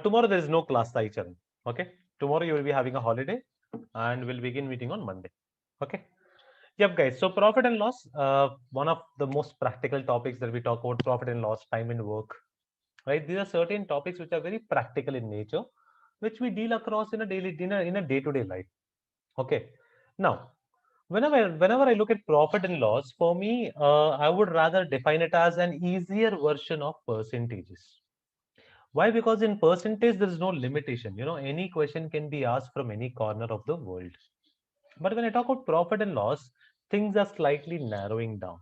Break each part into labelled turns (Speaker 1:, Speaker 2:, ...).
Speaker 1: Tomorrow there is no class, Charan. Okay. Tomorrow you will be having a holiday, and we'll begin meeting on Monday. Okay. Yep, guys. So profit and loss, one of the most practical topics that we talk about, profit and loss, time and work, right? These are certain topics which are very practical in nature, which we deal across in a daily, in a day-to-day life. Okay. Now, whenever I look at profit and loss, for me, I would rather define it as an easier version of percentages. Why? Because in percentage, there is no limitation. Any question can be asked from any corner of the world. But when I talk about profit and loss, things are slightly narrowing down.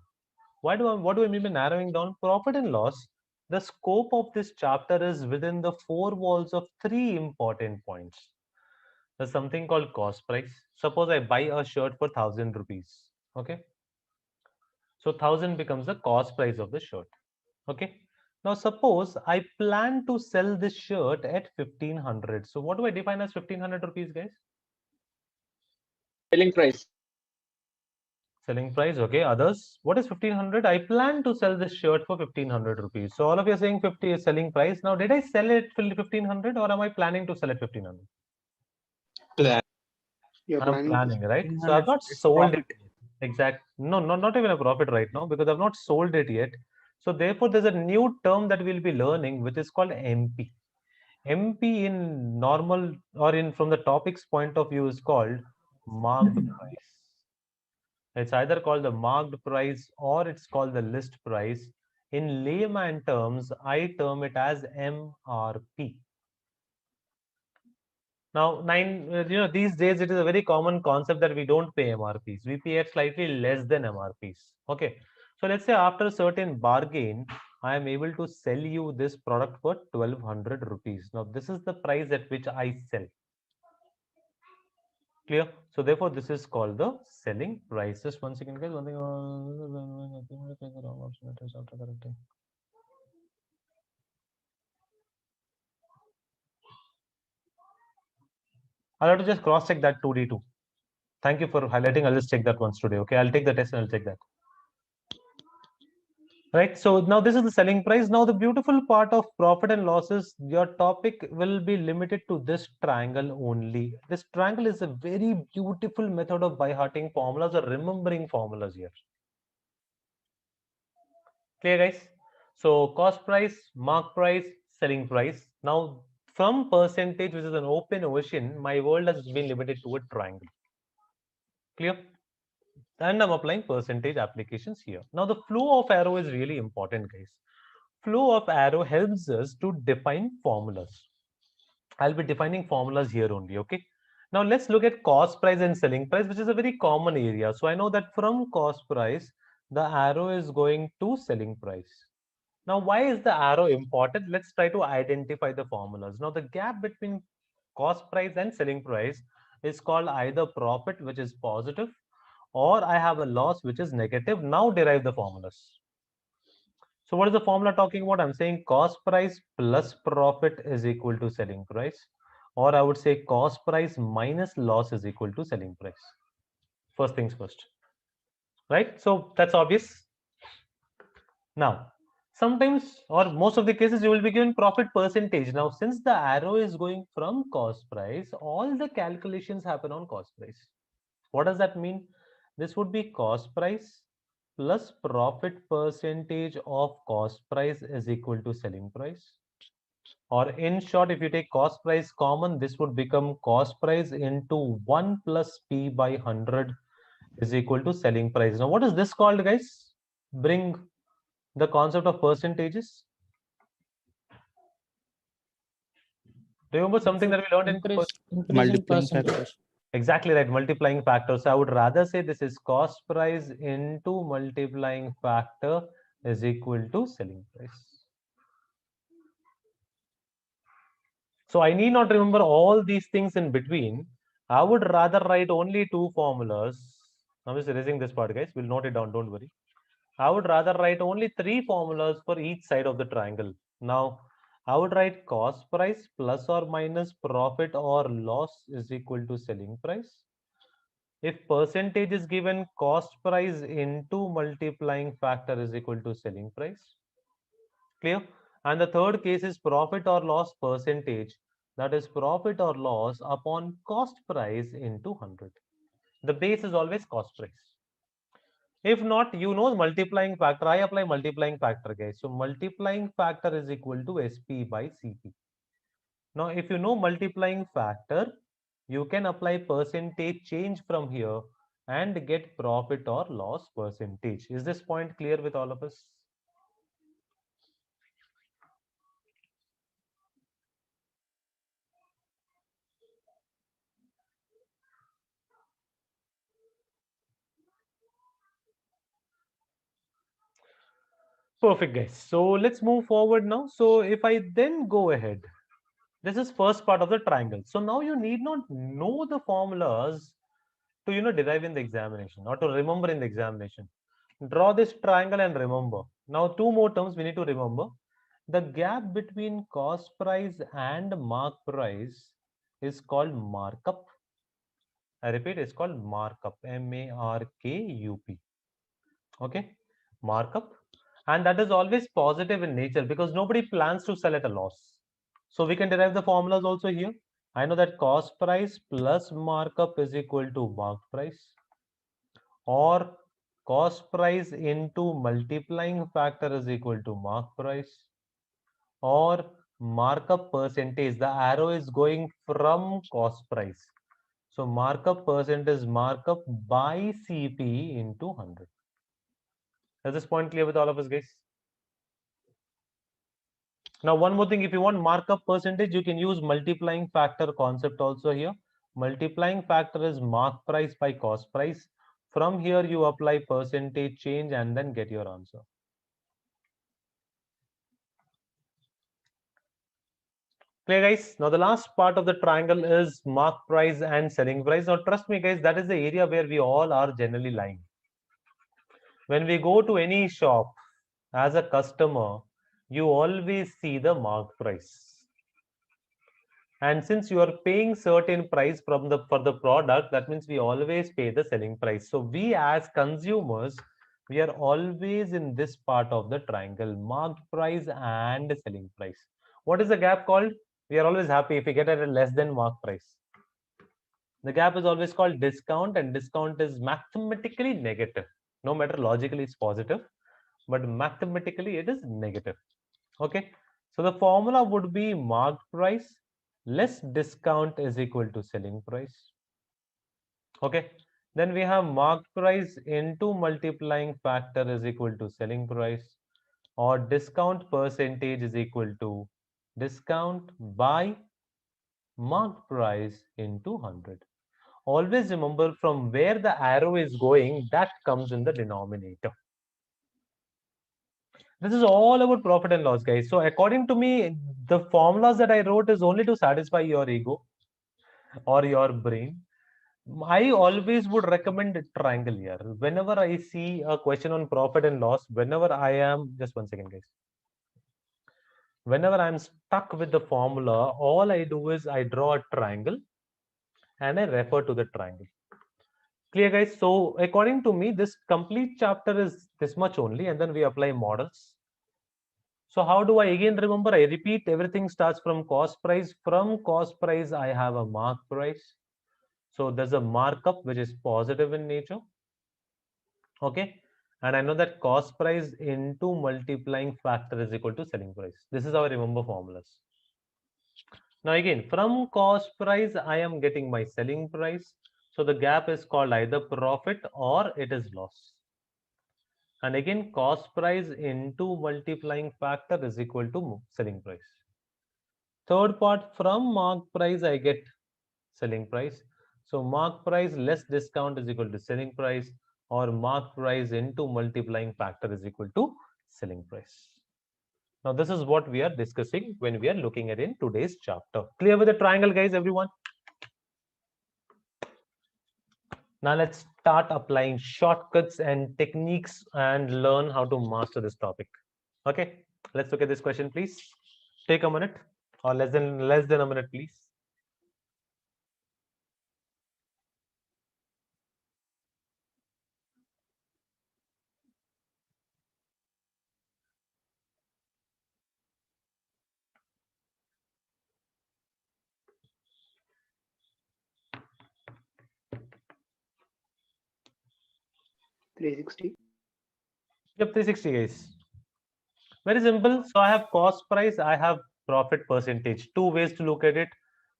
Speaker 1: What do I mean by narrowing down? Profit and loss, the scope of this chapter is within the four walls of three important points. There's something called cost price. Suppose I buy a shirt for 1,000 rupees. Okay. So 1,000 becomes the cost price of the shirt. Okay. Now suppose I plan to sell this shirt at 1,500. So what do I define as 1,500 rupees, guys?
Speaker 2: Selling price.
Speaker 1: Selling price. Okay. Others, what is 1,500? I plan to sell this shirt for 1,500 rupees. So all of you are saying 50 is selling price. Now, did I sell it for 1,500 or am I planning to sell at 1,500?
Speaker 3: Plan.
Speaker 2: You're
Speaker 1: I'm
Speaker 2: planning to
Speaker 1: planning, right? So I've
Speaker 3: 1,500.
Speaker 1: not
Speaker 3: It's
Speaker 1: sold it
Speaker 3: profit.
Speaker 1: yet. Exact. No, not even a profit right now because I've not sold it yet. So therefore, there's a new term that we'll be learning, which is called MP. MP in normal or in from the topic's point of view is called marked price. It's either called the marked price or it's called the list price. In layman terms, I term it as MRP. Now, these days it is a very common concept that we don't pay MRPs. We pay at slightly less than MRPs. Okay. So let's say after a certain bargain, I am able to sell you this product for 1,200 rupees. Now, this is the price at which I sell. Clear? So therefore, this is called the selling price. Just one second, guys. One thing. I'll have to just cross check that 2D2. Thank you for highlighting. I'll just check that once today. Okay. I'll take the test and I'll check that. Right. So now this is the selling price. Now the beautiful part of profit and losses, your topic will be limited to this triangle only. This triangle is a very beautiful method of by hearting formulas or remembering formulas here. Clear, guys? So cost price, mark price, selling price. Now from percentage, which is an open ocean, my world has been limited to a triangle. Clear? And I'm applying percentage applications here. Now the flow of arrow is really important, guys. Flow of arrow helps us to define formulas. I'll be defining formulas here only, okay? Now let's look at cost price and selling price, which is a very common area. So I know that from cost price, the arrow is going to selling price. Now, why is the arrow important? Let's try to identify the formulas. Now, the gap between cost price and selling price is called either profit, which is positive, or I have a loss, which is negative. Now derive the formulas. So what is the formula talking about? I'm saying cost price plus profit is equal to selling price, or I would say cost price minus loss is equal to selling price. First things first, right? So that's obvious. Now, sometimes or most of the cases you will be given profit percentage. Now, since the arrow is going from cost price, all the calculations happen on cost price. What does that mean? This would be cost price plus profit percentage of cost price is equal to selling price. Or in short, if you take cost price common, this would become cost price into 1 plus P by 100 is equal to selling price. Now, what is this called, guys? Bring the concept of percentages. Remember something that we learned in
Speaker 3: Multiplying factor.
Speaker 1: exactly right, multiplying factor. So I would rather say this is cost price into multiplying factor is equal to selling price. So I need not remember all these things in between. I would rather write only two formulas. I'm just erasing this part, guys. We'll note it down, don't worry. I would rather write only three formulas for each side of the triangle. Now, I would write cost price plus or minus profit or loss is equal to selling price. If percentage is given, cost price into multiplying factor is equal to selling price. Clear? And the third case is profit or loss percentage. That is profit or loss upon cost price into 100. The base is always cost price. If not, you know multiplying factor. I apply multiplying factor, guys. So multiplying factor is equal to SP by CP. Now, if you know multiplying factor, you can apply percentage change from here and get profit or loss percentage. Is this point clear with all of us? Perfect, guys. So let's move forward now. So if I then go ahead, this is first part of the triangle. So now you need not know the formulas to derive in the examination or to remember in the examination. Draw this triangle and remember. Now two more terms we need to remember. The gap between cost price and mark price is called markup. I repeat, it's called markup. MARKUP. Okay, markup. And that is always positive in nature because nobody plans to sell at a loss. So we can derive the formulas also here. I know that cost price plus markup is equal to mark price, or cost price into multiplying factor is equal to mark price, or markup percentage. The arrow is going from cost price. So markup percent is markup by CP into 100. Is this point clear with all of us, guys? Now, one more thing, if you want markup percentage, you can use multiplying factor concept also here. Multiplying factor is mark price by cost price. From here, you apply percentage change and then get your answer. Clear, guys? Now, the last part of the triangle is mark price and selling price. Now, trust me, guys, that is the area where we all are generally lying. When we go to any shop as a customer, you always see the mark price. And since you are paying certain price for the product, that means we always pay the selling price. So we as consumers, we are always in this part of the triangle, marked price and selling price. What is the gap called? We are always happy if we get it at less than mark price. The gap is always called discount, and discount is mathematically negative. No matter logically it's positive, but mathematically it is negative. Okay, so the formula would be marked price less discount is equal to selling price. Okay, then we have marked price into multiplying factor is equal to selling price, or discount percentage is equal to discount by marked price into 100. Always remember from where the arrow is going, that comes in the denominator. This is all about profit and loss, guys. So according to me, the formulas that I wrote is only to satisfy your ego or your brain. I always would recommend a triangle here. Whenever I see a question on profit and loss, whenever I am, just one second, guys. Whenever I'm stuck with the formula, all I do is I draw a triangle and I refer to the triangle. Clear, guys? So according to me, this complete chapter is this much only, and then we apply models. So how do I again remember? I repeat, everything starts from cost price. From cost price, I have a mark price. So there's a markup which is positive in nature. Okay. And I know that cost price into multiplying factor is equal to selling price. This is how I remember formulas. Now again, from cost price, I am getting my selling price. So the gap is called either profit or it is loss. And again, cost price into multiplying factor is equal to selling price. Third part, from mark price, I get selling price. So mark price less discount is equal to selling price, or mark price into multiplying factor is equal to selling price. Now, this is what we are discussing when we are looking at in today's chapter. Clear with the triangle, guys, everyone? Now, let's start applying shortcuts and techniques and learn how to master this topic. Okay, let's look at this question, please. Take a minute or less than a minute, please.
Speaker 3: 360.
Speaker 1: Yep, 360 guys. Very simple. So I have cost price, I have profit percentage. Two ways to look at it.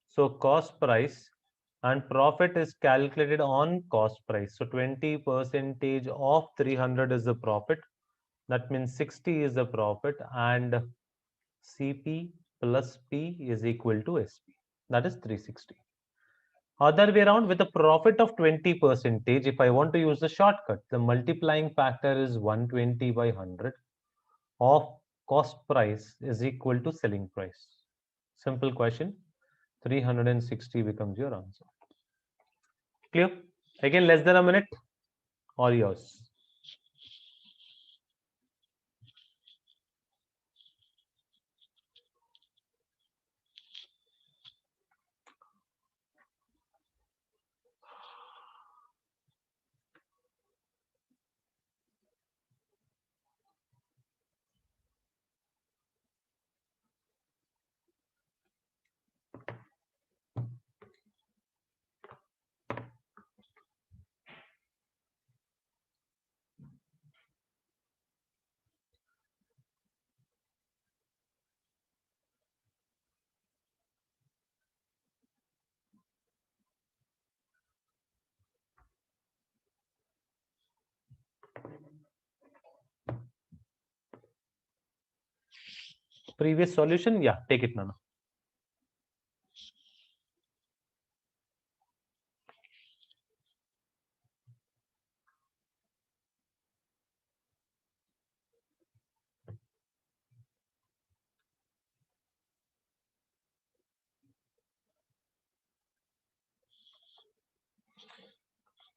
Speaker 1: So cost price and profit is calculated on cost price. So 20 percentage of 300 is the profit. That means 60 is the profit, and CP plus P is equal to SP. That is 360. Other way around, with a profit of 20 percentage, if I want to use the shortcut, the multiplying factor is 120 by 100 of cost price is equal to selling price. Simple question. 360 becomes your answer. Clear? Again, less than a minute. All yours. Previous solution, yeah, take it, Nana.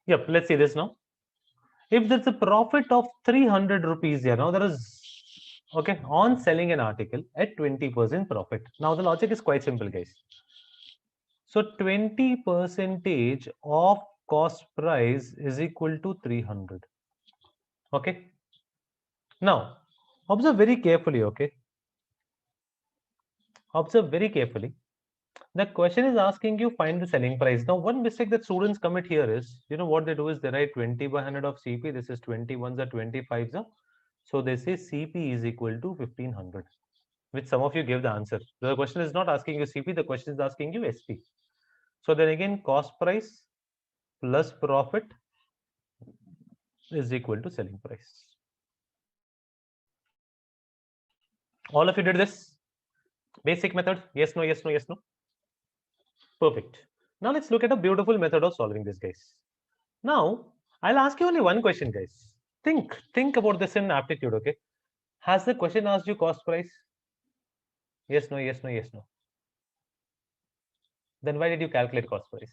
Speaker 1: Yep, let's see this now. If there's a profit of 300 rupees here, now there is, okay, on selling an article at 20% profit. Now the logic is quite simple, guys. So 20 percentage of cost price is equal to 300. Okay. Now observe very carefully. Okay. Observe very carefully. The question is asking you find the selling price. Now, one mistake that students commit here is, you know, what they do is they write 20 by 100 of CP. This is 21s or 25s. So they say CP is equal to 1500, which some of you give the answer. The question is not asking you CP, the question is asking you SP. So then again, cost price plus profit is equal to selling price. All of you did this? Basic method? Yes, no, yes, no, yes, no. Perfect. Now let's look at a beautiful method of solving this, guys. Now, I'll ask you only one question, guys. Think about this in aptitude, okay? Has the question asked you cost price? Yes, no, yes, no, yes, no. Then why did you calculate cost price?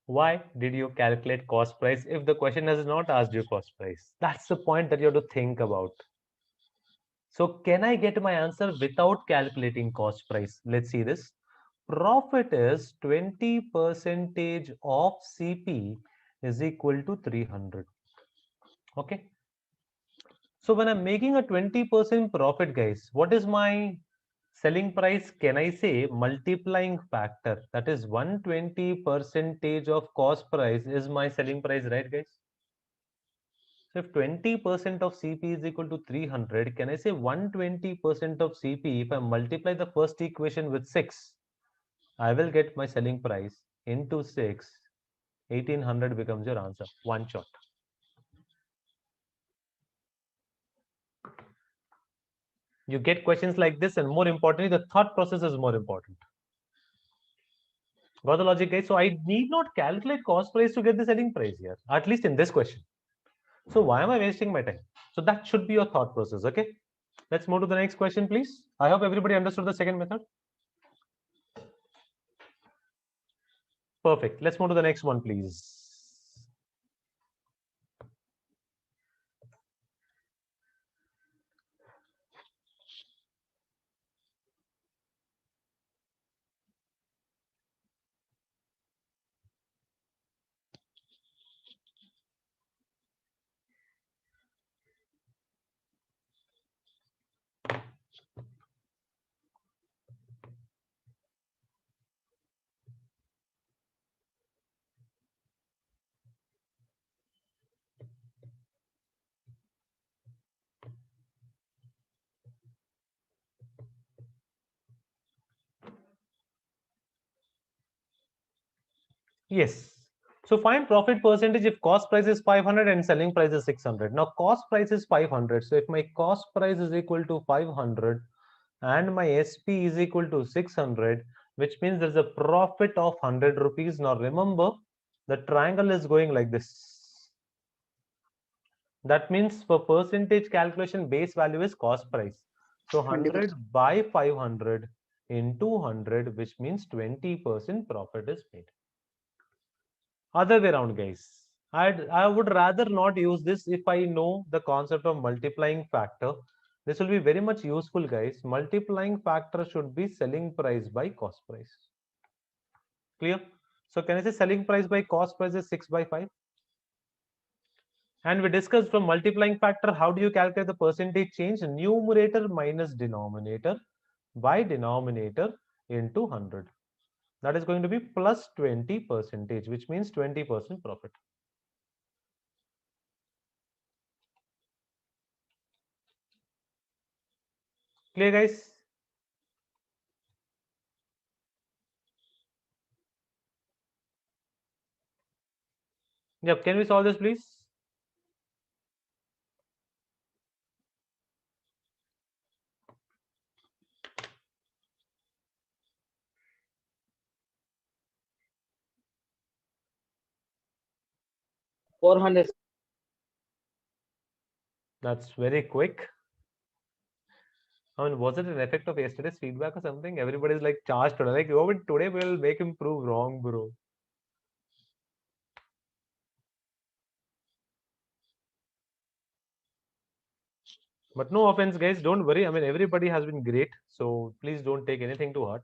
Speaker 1: Why did you calculate cost price if the question has not asked you cost price? That's the point that you have to think about. So can I get my answer without calculating cost price? Let's see this. Profit is 20 percentage of CP is equal to 300. Okay. So when I'm making a 20% profit, guys, what is my selling price? Can I say multiplying factor? That is 120 percentage of cost price is my selling price, right, guys? So if 20% of CP is equal to 300, can I say 120% of CP? If I multiply the first equation with 6, I will get my selling price into 6. 1800 becomes your answer. One shot. You get questions like this, and more importantly, the thought process is more important. Got the logic, guys? So I need not calculate cost price to get the selling price here, at least in this question. So why am I wasting my time? So that should be your thought process, okay? Let's move to the next question, please. I hope everybody understood the second method. Perfect. Let's move to the next one, please. Yes. So find profit percentage if cost price is 500 and selling price is 600. Now cost price is 500. So if my cost price is equal to 500 and my SP is equal to 600, which means there's a profit of 100 rupees. Now remember, the triangle is going like this. That means for percentage calculation, base value is cost price. So 100 by 500 into 100, which means 20% profit is made. Other way around, guys. I would rather not use this if I know the concept of multiplying factor. This will be very much useful, guys. Multiplying factor should be selling price by cost price. Clear? So can I say selling price by cost price is 6 by 5? And we discussed from multiplying factor, how do you calculate the percentage change? Numerator minus denominator by denominator into 100. That is going to be plus 20 percentage, which means 20% profit. Clear, guys? Yep, can we solve this, please? That's very quick. I mean, was it an effect of yesterday's feedback or something? Everybody's like charged today. Like, oh, but today we'll make him prove wrong, bro. But no offense, guys. Don't worry. I mean, everybody has been great. So please don't take anything to heart.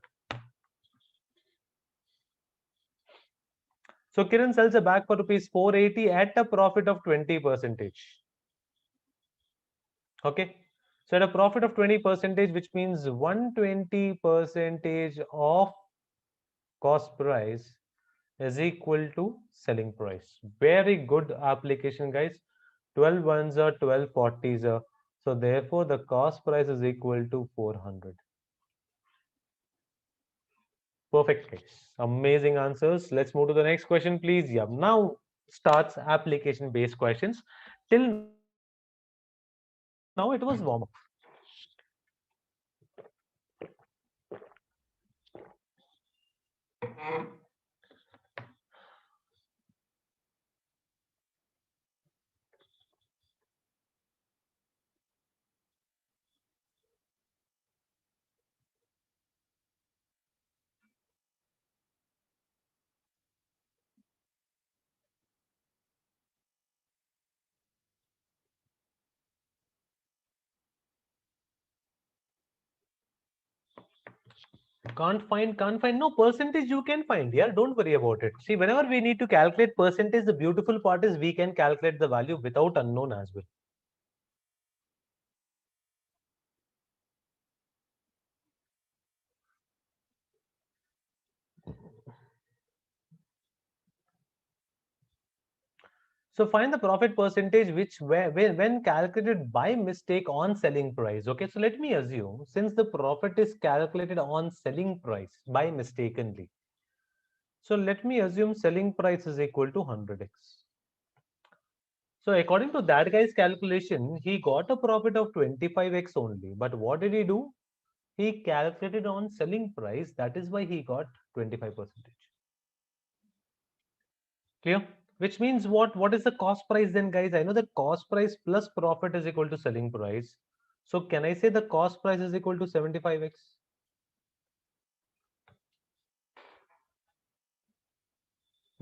Speaker 1: So Kiran sells a bag for rupees 480 at a profit of 20 percentage. Okay. So at a profit of 20 percentage, which means 120 percentage of cost price is equal to selling price. Very good application, guys. 12 ones are 12 40s are. So therefore, the cost price is equal to 400. Perfect, guys. Amazing answers. Let's move to the next question, please. Yeah, now starts application-based questions. Till now, it was warm-up. Can't find. No, percentage you can find. Yeah, don't worry about it. See, whenever we need to calculate percentage, the beautiful part is we can calculate the value without unknown as well. So find the profit percentage which when calculated by mistake on selling price. Okay, so let me assume since the profit is calculated on selling price by mistakenly. So let me assume selling price is equal to 100x. So according to that guy's calculation, he got a profit of 25x only. But what did he do? He calculated on selling price. That is why he got 25%. Clear? Which means what? What is the cost price then, guys? I know that cost price plus profit is equal to selling price. So can I say the cost price is equal to 75x?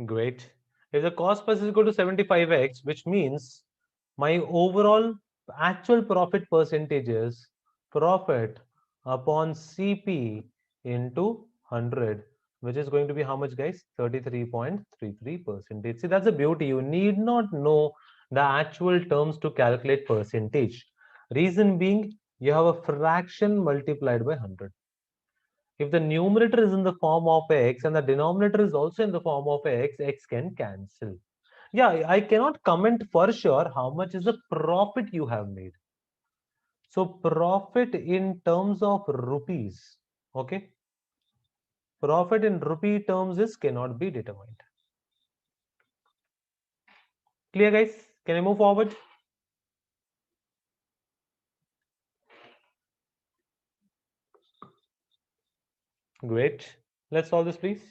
Speaker 1: Great. If the cost price is equal to 75x, which means my overall actual profit percentage is profit upon CP into 100, which is going to be how much, guys? 33.33%. See, that's the beauty. You need not know the actual terms to calculate percentage. Reason being, you have a fraction multiplied by 100. If the numerator is in the form of x and the denominator is also in the form of x can cancel. Yeah, I cannot comment for sure how much is the profit you have made. So profit in terms of rupees, okay? Profit in rupee terms is cannot be determined. Clear, guys? Can I move forward? Great. Let's solve this, please.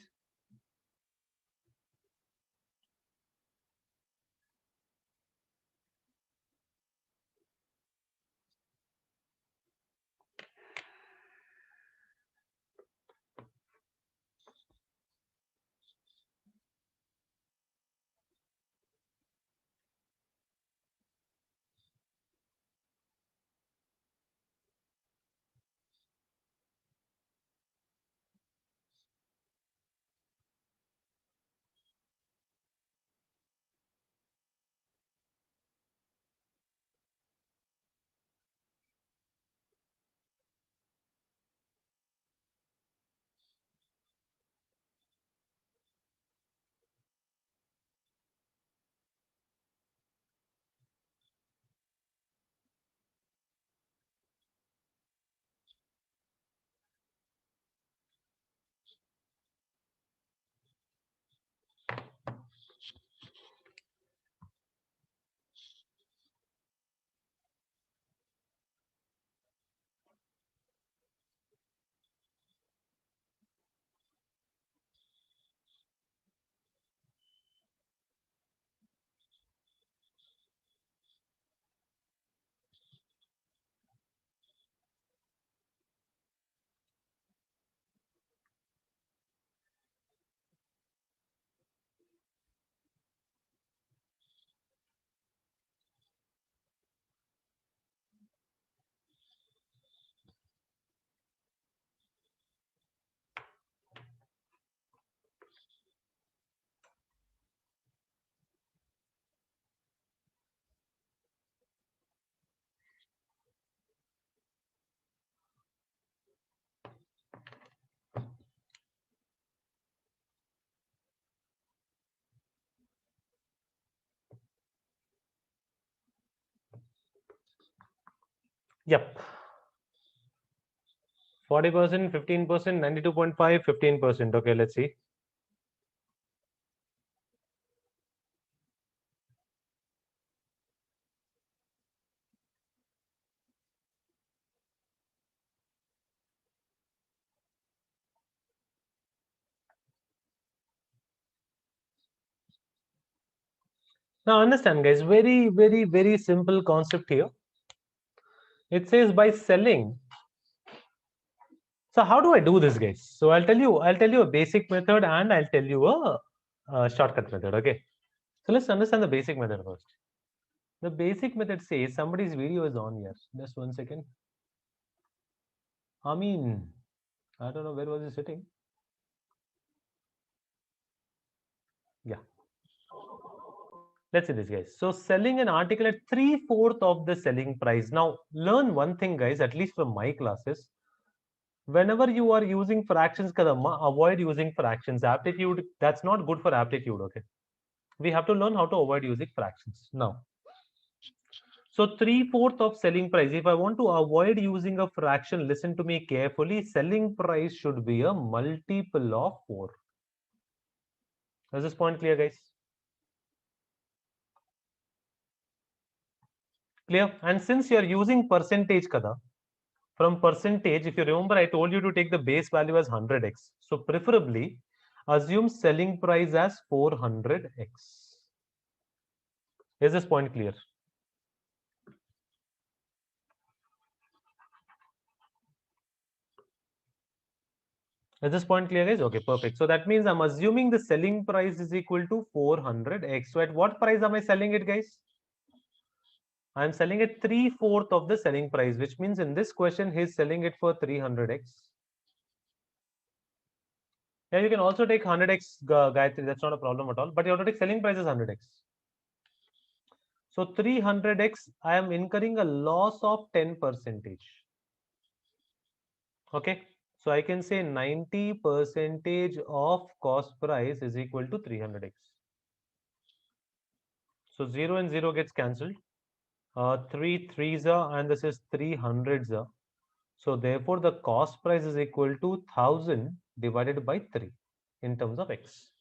Speaker 1: Yep. 40%, 15%, 92.5, 15%. Okay, let's see. Now understand, guys, very simple concept here. It says by selling. So how do I do this, guys? So I'll tell you a basic method and I'll tell you a shortcut method. Okay. So let's understand the basic method first. The basic method says somebody's video is on here. Just 1 second. I mean, I don't know where was he sitting. Yeah. Let's see this, guys. So selling an article at 3/4 of the selling price. Now learn one thing, guys, at least from my classes. Whenever you are using fractions, kadamma, avoid using fractions. Aptitude, that's not good for aptitude. Okay. We have to learn how to avoid using fractions. Now, so 3/4 of selling price. If I want to avoid using a fraction, listen to me carefully. Selling price should be a multiple of 4. Is this point clear, guys? Clear? And since you're using percentage, kada, from percentage, if you remember, I told you to take the base value as 100x. So preferably, assume selling price as 400x. Is this point clear? Is this point clear, guys? Okay, perfect. So that means I'm assuming the selling price is equal to 400x. So at what price am I selling it, guys? I'm selling at 3/4 of the selling price, which means in this question, he's selling it for 300x. Yeah, you can also take 100x, Gayatri. That's not a problem at all. But your automatic selling price is 100x. So 300x, I am incurring a loss of 10%. Okay. So I can say 90% of cost price is equal to 300x. So 0 and 0 gets cancelled. 3 threes are, and this is 300s are. So therefore, the cost price is equal to 1000 divided by 3 in terms of x.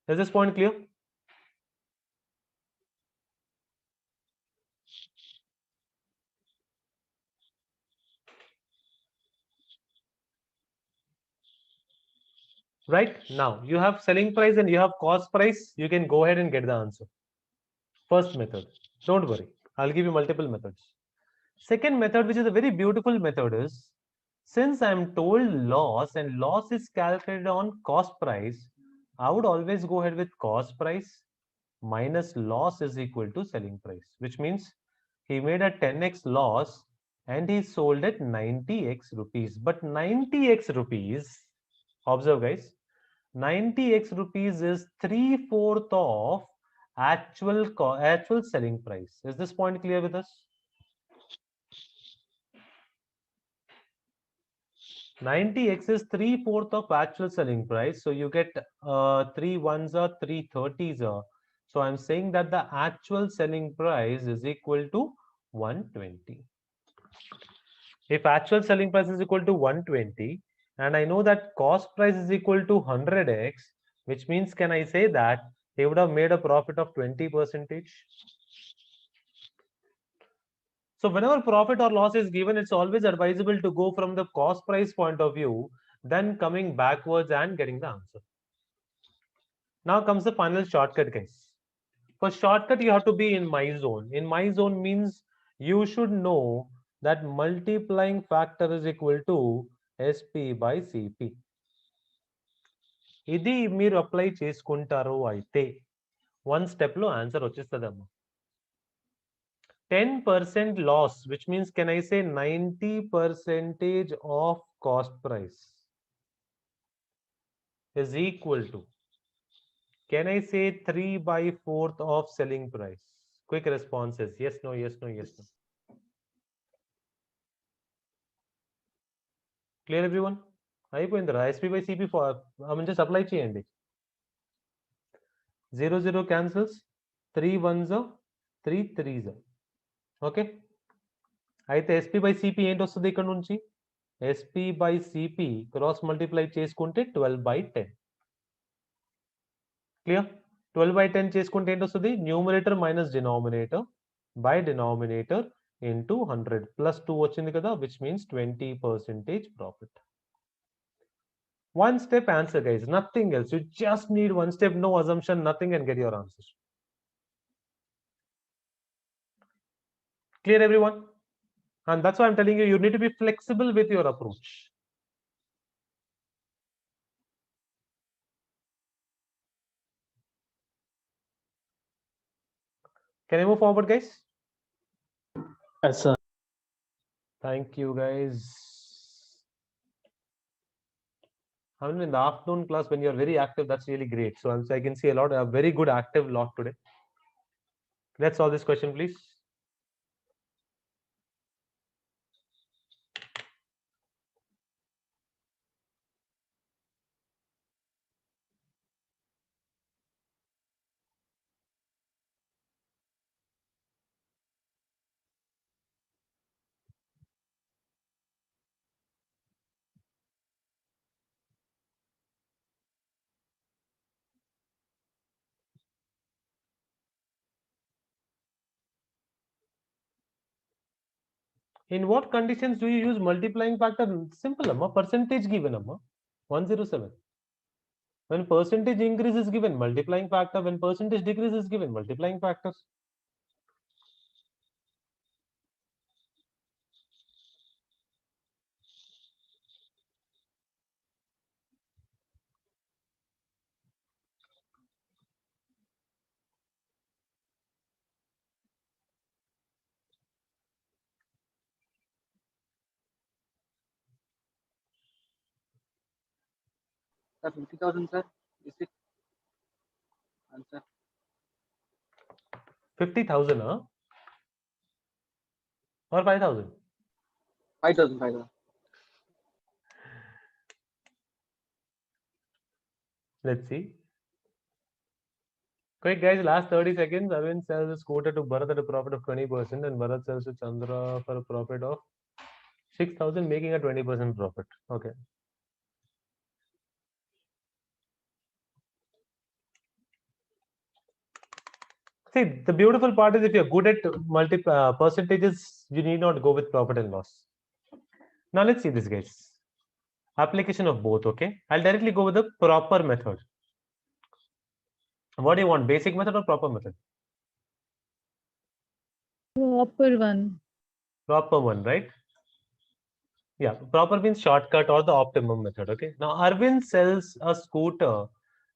Speaker 1: Is this point clear? Right? Now you have selling price and you have cost price. You can go ahead and get the answer. First method. Don't worry. I'll give you multiple methods. Second method, which is a very beautiful method, is since I'm told loss and loss is calculated on cost price, I would always go ahead with cost price minus loss is equal to selling price, which means he made a 10x loss and he sold at 90x rupees. But 90x rupees, observe guys, 90x rupees is 3/4 of actual selling price. Is this point clear with us? 90x is 3/4 of actual selling price. So you get 3 ones are 3 30s are. So I'm saying that the actual selling price is equal to 120. If actual selling price is equal to 120 and I know that cost price is equal to 100x, which means can I say that they would have made a profit of 20%? So whenever profit or loss is given, it's always advisable to go from the cost price point of view, then coming backwards and getting the answer. Now comes the final shortcut, guys. For shortcut, you have to be in my zone. In my zone means you should know that multiplying factor is equal to SP by CP. ఇది మీరు apply చేసుకుంటారు అయితే one step లో answer వచ్చేస్తుందమ్మా. 10% loss, which means can I say 90% of cost price is equal to, can I say 3/4 of selling price? Quick responses. Yes, no, yes, no, yes, no. Clear everyone? అయిపోయిందిరా SP by CP just apply చేయండి. 0 0 cancels, 3 1s 3 3s. Okay, అయితే SP by CP ఏంటి వస్తుంది ఇక్కడ నుంచి? SP by CP cross multiply చేసుకుంటే 12/10. Clear? 12/10 చేసుకుంటే ఏంటి వస్తుంది? Numerator minus denominator by denominator into 100 plus 2 వచ్చింది కదా, which means 20% profit. One step answer, guys, nothing else. You just need one step, no assumption, nothing, and get your answer. Clear everyone? And that's why I'm telling you, you need to be flexible with your approach. Can I move forward, guys?
Speaker 3: Yes, sir.
Speaker 1: Thank you, guys. I mean, in the afternoon class, when you're very active, that's really great. So I can see a very good active lot today. Let's solve this question, please. In what conditions do you use multiplying factor? Simple, amma. Percentage given, amma. 107. When percentage increase is given, multiplying factor. When percentage decrease is given, multiplying factors.
Speaker 2: Sir, 50,000, sir. Is it answer?
Speaker 1: 50,000, huh? Or 5,000?
Speaker 2: 5,000, 5,000.
Speaker 1: Let's see. Quick, guys, last 30 seconds. Arvind sells a scooter to Bharat at a profit of 20%, and Bharat sells to Chandra for a profit of 6,000, making a 20% profit. Okay. See, the beautiful part is if you're good at percentages, you need not go with profit and loss. Now let's see this, guys. Application of both, okay? I'll directly go with the proper method. What do you want, basic method or proper method?
Speaker 4: Proper one.
Speaker 1: Proper one, right? Yeah, proper means shortcut or the optimum method, okay? Now, Arvind sells a scooter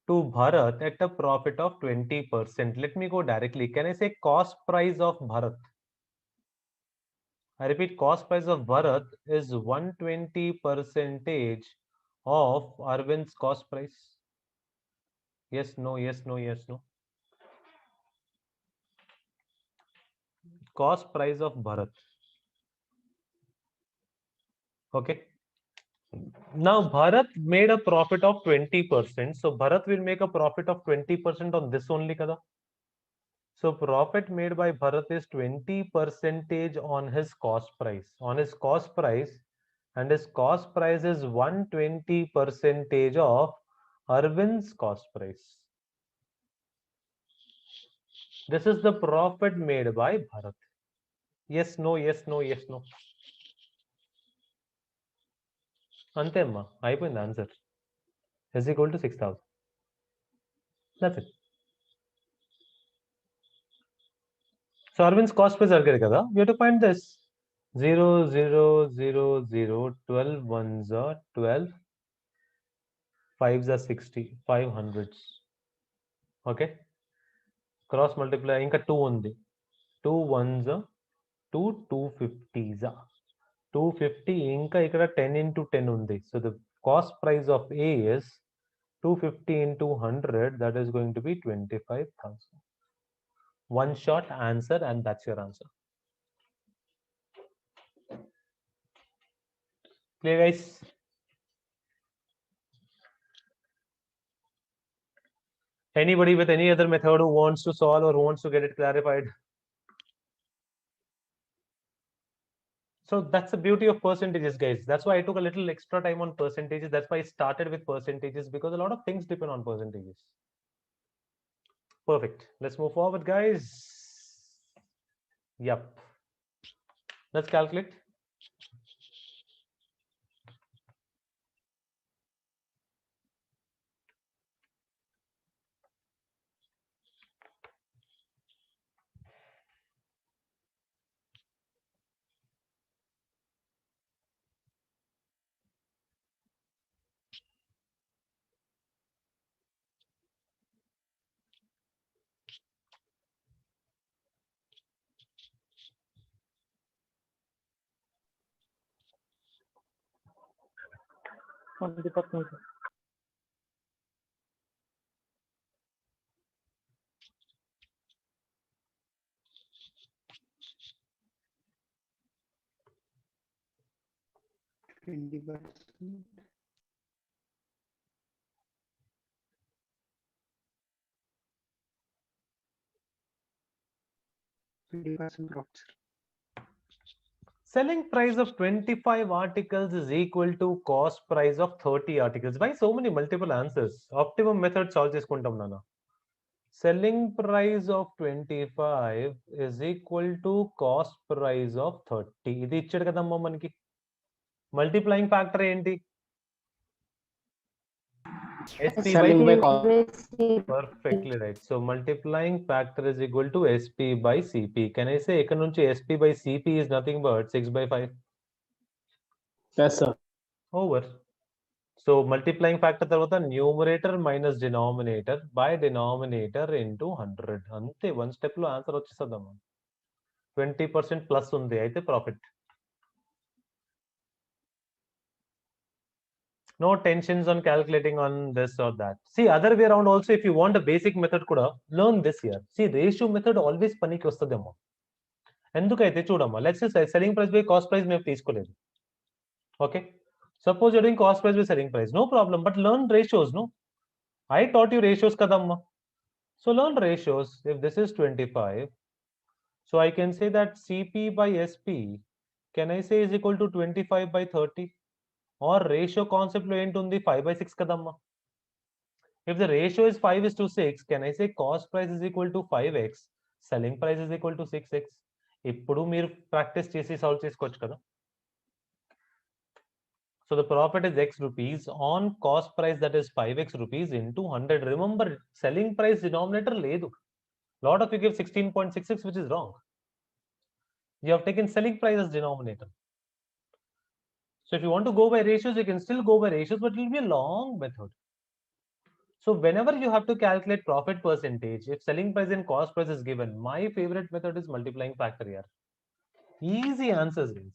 Speaker 1: to Bharat at a profit of 20%. Let me go directly. Can I say cost price of Bharat? I repeat, cost price of Bharat is 120 percentage of Arvind's cost price. Yes, no, yes, no, yes, no. Cost price of Bharat. Okay. Now Bharat made a profit of 20%. So Bharat will make a profit of 20% on this only, kada? So profit made by Bharat is 20 percentage on his cost price. On his cost price, and his cost price is 120 percentage of Arvind's cost price. This is the profit made by Bharat. Yes, no, yes, no, yes, no. Ante amma, అయిపోయింది answer. Is equal to 6,000. That's it. So Arvind's cost price అడిగాడు కదా, we have to find this. 0, 0, 0, 0, 12 ones are 12, 5s are 60, 500s. Okay. Cross multiply, ఇంకా 2 ఉంది. 2 ones are 2, 250s. 250 ఇంకా ఇక్కడ 10 into 10 ఉంది. So the cost price of A is 250 into 100, that is going to be 25,000. One shot answer, and that's your answer. Clear, guys? Anybody with any other method who wants to solve or wants to get it clarified? So that's the beauty of percentages, guys. That's why I took a little extra time on percentages. That's why I started with percentages, because a lot of things depend on percentages. Perfect. Let's move forward, guys. Yep. Let's calculate. Selling price of 25 articles is equal to cost price of 30 articles. Why so many multiple answers? Optimum method solve చేసుకుంటాం నాన్న. Selling price of 25 is equal to cost price of 30. ఇది ఇచ్చాడు కదమ్మా మనకి. Multiplying factor ఏంటి? SP by
Speaker 3: Selling by
Speaker 1: perfectly right. So multiplying factor is equal to SP by CP. Can I say ఇక్కడ నుంచి SP by CP is nothing but 6 by 5?
Speaker 3: Yes, sir.
Speaker 1: Over. So multiplying factor తర్వాత numerator minus denominator by denominator into 100. అంతే, one step లో answer వచ్చేస్తుందమ్మా. 20% plus ఉంది, అయితే profit. No tensions on calculating on this or that. See, other way around also, if you want a basic method kuda, learn this here. See, ratio method always పనికి వస్తుందేమో. ఎందుకైతే చూడమ్మా, let's say selling price by cost price మేము తీసుకోలేదు. Okay. Suppose you're doing cost price by selling price, no problem, but learn ratios, no? I taught you ratios kadamma. So learn ratios. If this is 25, so I can say that CP by SP, can I say is equal to 25 by 30? Or ratio concept lo entundi 5 by 6 kadamma. If the ratio is 5:6, can I say cost price is equal to 5x, selling price is equal to 6x? ఇప్పుడు మీరు practice చేసి solve చేసుకోవచ్చు కదా. So the profit is X rupees on cost price, that is 5X rupees into 100. Remember, selling price denominator ledu. Lot of you give 16.66, which is wrong. You have taken selling price as denominator. So if you want to go by ratios, you can still go by ratios, but it will be a long method. So whenever you have to calculate profit percentage, if selling price and cost price is given, my favorite method is multiplying factor here. Easy answers, guys.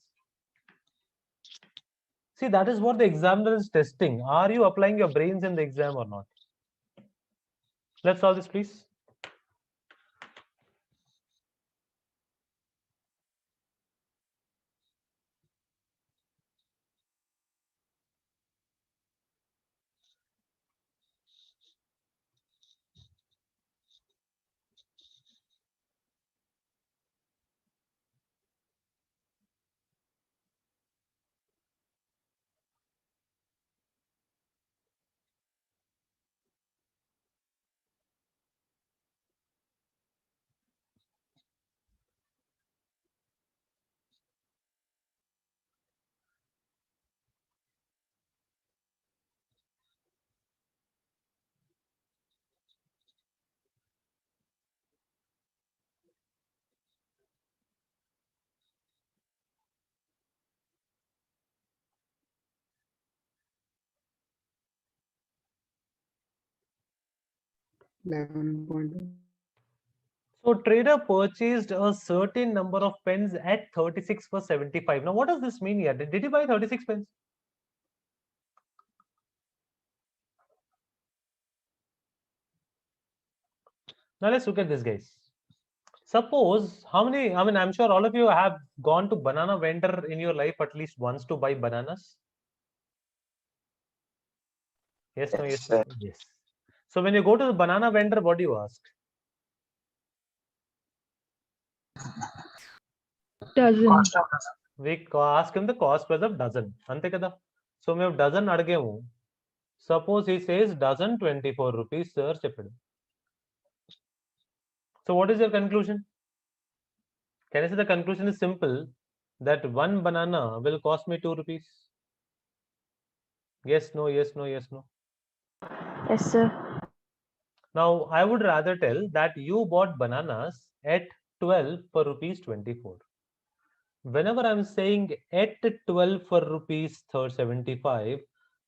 Speaker 1: See, that is what the examiner is testing. Are you applying your brains in the exam or not? Let's solve this, please. So trader purchased a certain number of pens at 36 for 75. Now, what does this mean here? Did he buy 36 pens? Now let's look at this, guys. Suppose I'm sure all of you have gone to banana vendor in your life at least once to buy bananas. Yes, no, yes, no? Yes. So when you go to the banana vendor, what do you ask?
Speaker 4: Dozen.
Speaker 1: We ask him the cost price of dozen. Ante kada. So మేము dozen అడిగాము. Suppose he says dozen 24 rupees, sir. చెప్పాడు. So what is your conclusion? Can I say the conclusion is simple, that one banana will cost me 2 rupees? Yes, no, yes, no, yes, no.
Speaker 5: Yes, sir.
Speaker 1: Now I would rather tell that you bought bananas at 12 for rupees 24. Whenever I'm saying at 12 for rupees 75,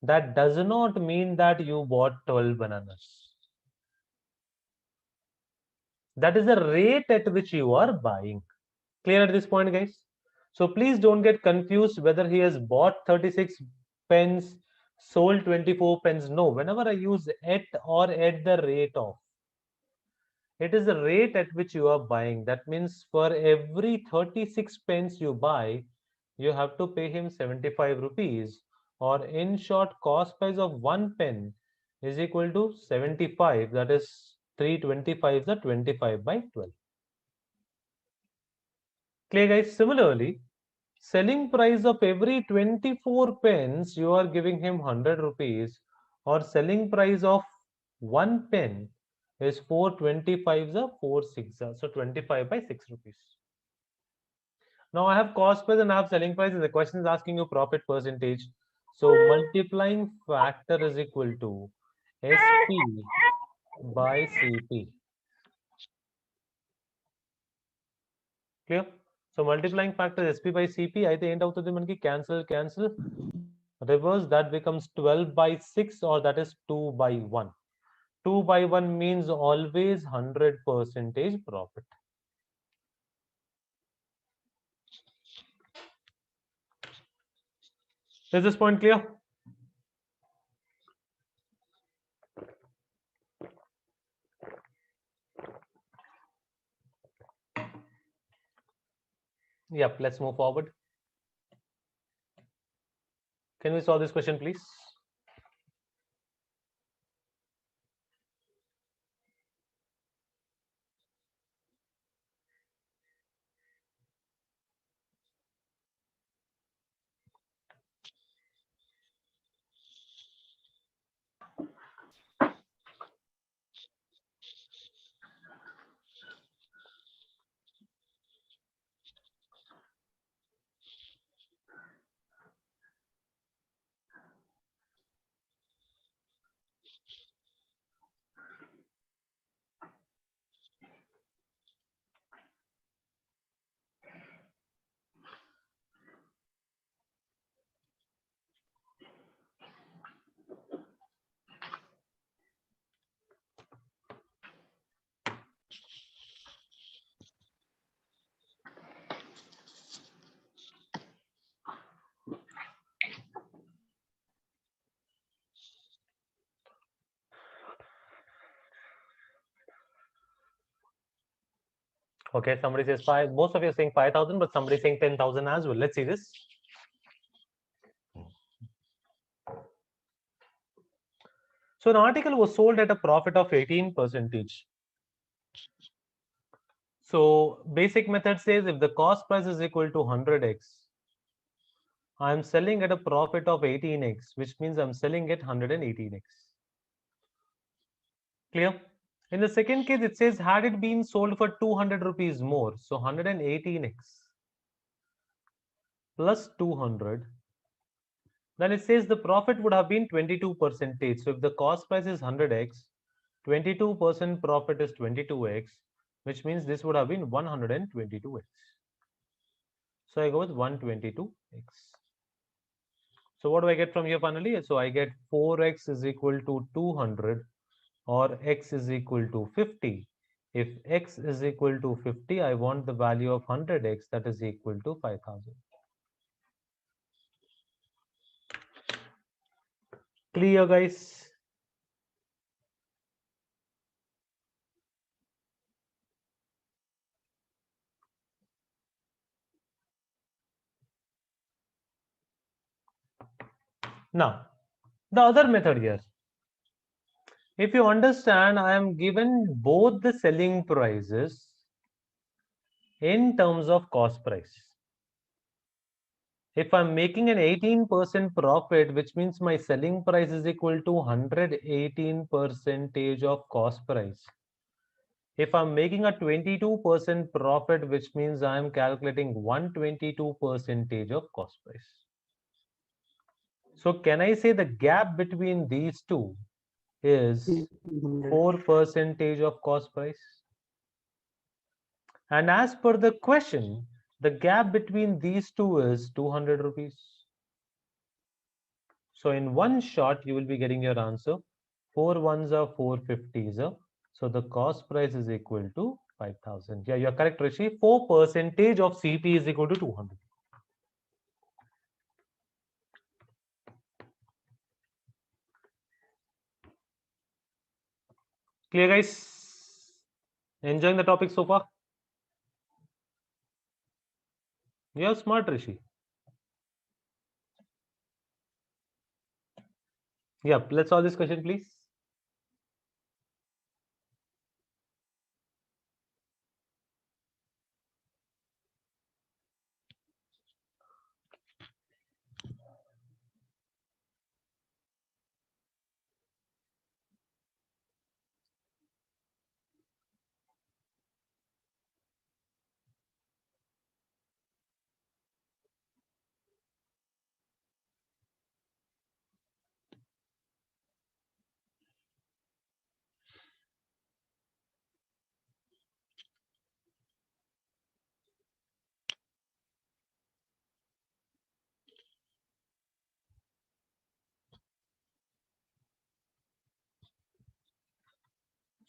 Speaker 1: that does not mean that you bought 12 bananas. That is the rate at which you are buying. Clear at this point, guys? So please don't get confused whether he has bought 36 pens, sold 24 pens. No, whenever I use at or at the rate of, it is the rate at which you are buying. That means for every 36 pence you buy, you have to pay him 75 rupees, or in short, cost price of one pen is equal to 75. That is 325, the 25 by 12. Clear, guys? Similarly, selling price of every 24 pence, you are giving him 100 rupees, or selling price of one pen is 425, the 4 6, so 25 by 6 rupees. Now I have cost price and I have selling price, and the question is asking you profit percentage. So multiplying factor is equal to SP by CP. Clear? So multiplying factor is SP by CP. అయితే ఏంటవుతుంది మనకి cancel. Reverse, that becomes 12 by 6, or that is 2 by 1. 2 by 1 means always 100% profit. Is this point clear? Yep, let's move forward. Can we solve this question, please? Okay, somebody says 5. Most of you are saying 5,000, but somebody is saying 10,000 as well. Let's see this. So an article was sold at a profit of 18%. So basic method says if the cost price is equal to 100x, I am selling at a profit of 18x, which means I'm selling at 118x. Clear? In the second case, it says had it been sold for 200 rupees more, so 118x plus 200, then it says the profit would have been 22%. So if the cost price is 100x, 22% profit is 22x, which means this would have been 122x. So I go with 122x. So what do I get from here finally? So I get 4x is equal to 200 or x is equal to 50. If x is equal to 50, I want the value of 100x, that is equal to 5,000. Clear, guys? Now, the other method here. If you understand, I am given both the selling prices in terms of cost price. If I'm making an 18% profit, which means my selling price is equal to 118% of cost price. If I'm making a 22% profit, which means I'm calculating 122% of cost price. So can I say the gap between these two is 4% of cost price? And as per the question, the gap between these two is 200 rupees. So in one shot, you will be getting your answer. 4 ones are 450s. So the cost price is equal to 5,000. Yeah, you're correct, Rishi. 4% of CP is equal to 200. Clear, guys? Enjoying the topic so far? You're smart, Rishi. Yeah, let's solve this question, please.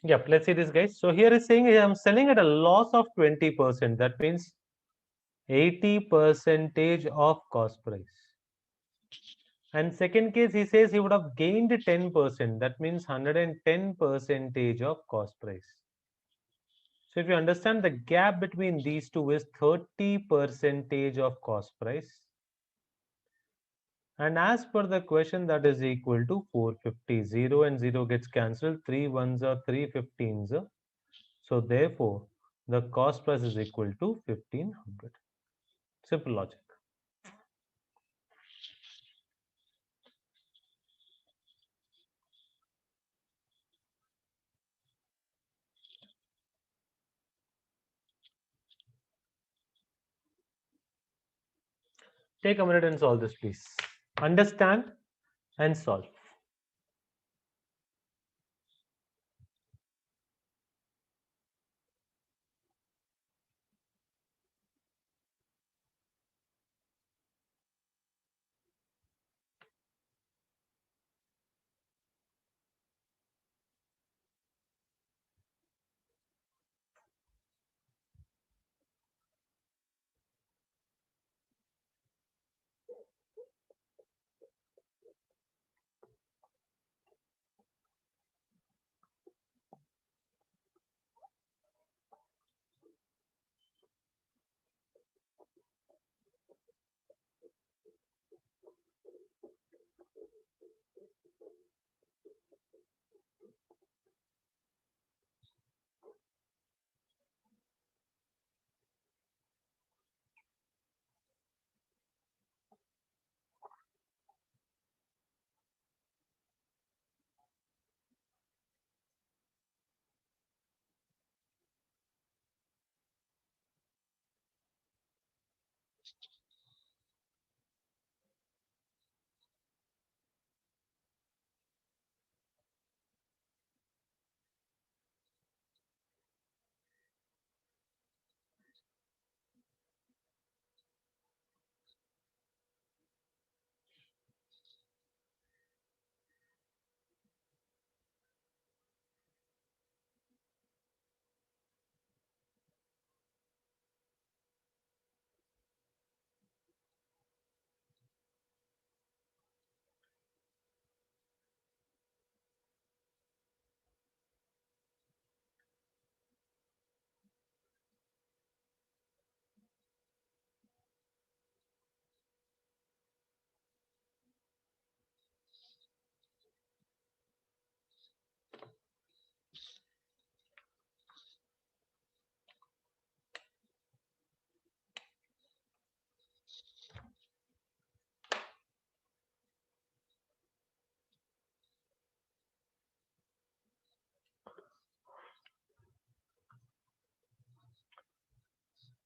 Speaker 1: Yep, let's see this, guys. So here is saying I'm selling at a loss of 20%. That means 80% of cost price. And second case, he says he would have gained 10%. That means 110% of cost price. So if you understand, the gap between these two is 30% of cost price. And as per the question, that is equal to 450. 0 and 0 gets cancelled. 3 ones are 3 15s. So therefore, the cost price is equal to 1500. Simple logic. Take a minute and solve this, please. Understand and solve.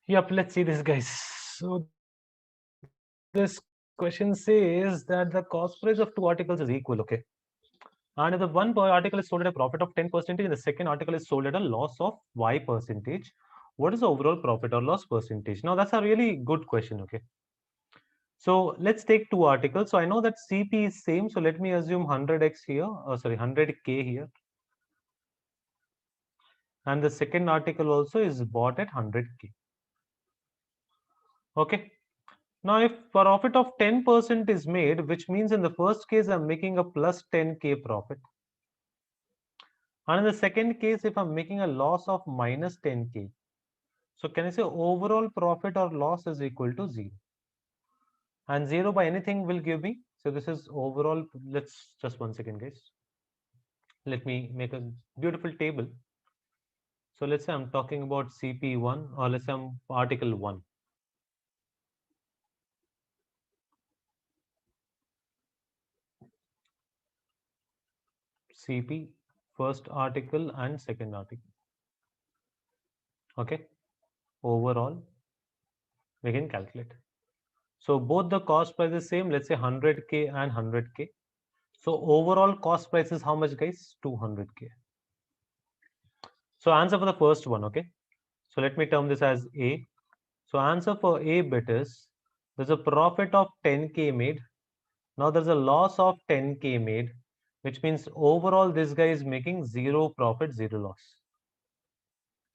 Speaker 1: Yep, let's see this, guys. So this question says that the cost price of two articles is equal, okay? And if the one article is sold at a profit of 10%, and the second article is sold at a loss of Y percentage, what is the overall profit or loss percentage? Now that's a really good question, okay? So let's take two articles. So I know that CP is same. So let me assume 100x here, sorry, 100K here. And the second article also is bought at 100K. Okay. Now, if profit of 10% is made, which means in the first case, I'm making a plus 10K profit. And in the second case, if I'm making a loss of minus 10K. So can I say overall profit or loss is equal to 0? And 0 by anything will give me. So this is overall. Let's just 1 second, guys. Let me make a beautiful table. So let's say I'm talking about CP1, or let's say I'm article 1. CP, first article and second article. Okay. Overall, we can calculate. So both the cost price is same. Let's say 100K and 100K. So overall cost price is how much, guys? 200K. So answer for the first one, okay? So let me term this as A. So answer for A bit is, there's a profit of 10K made. Now there's a loss of 10K made, which means overall this guy is making 0 profit, 0 loss.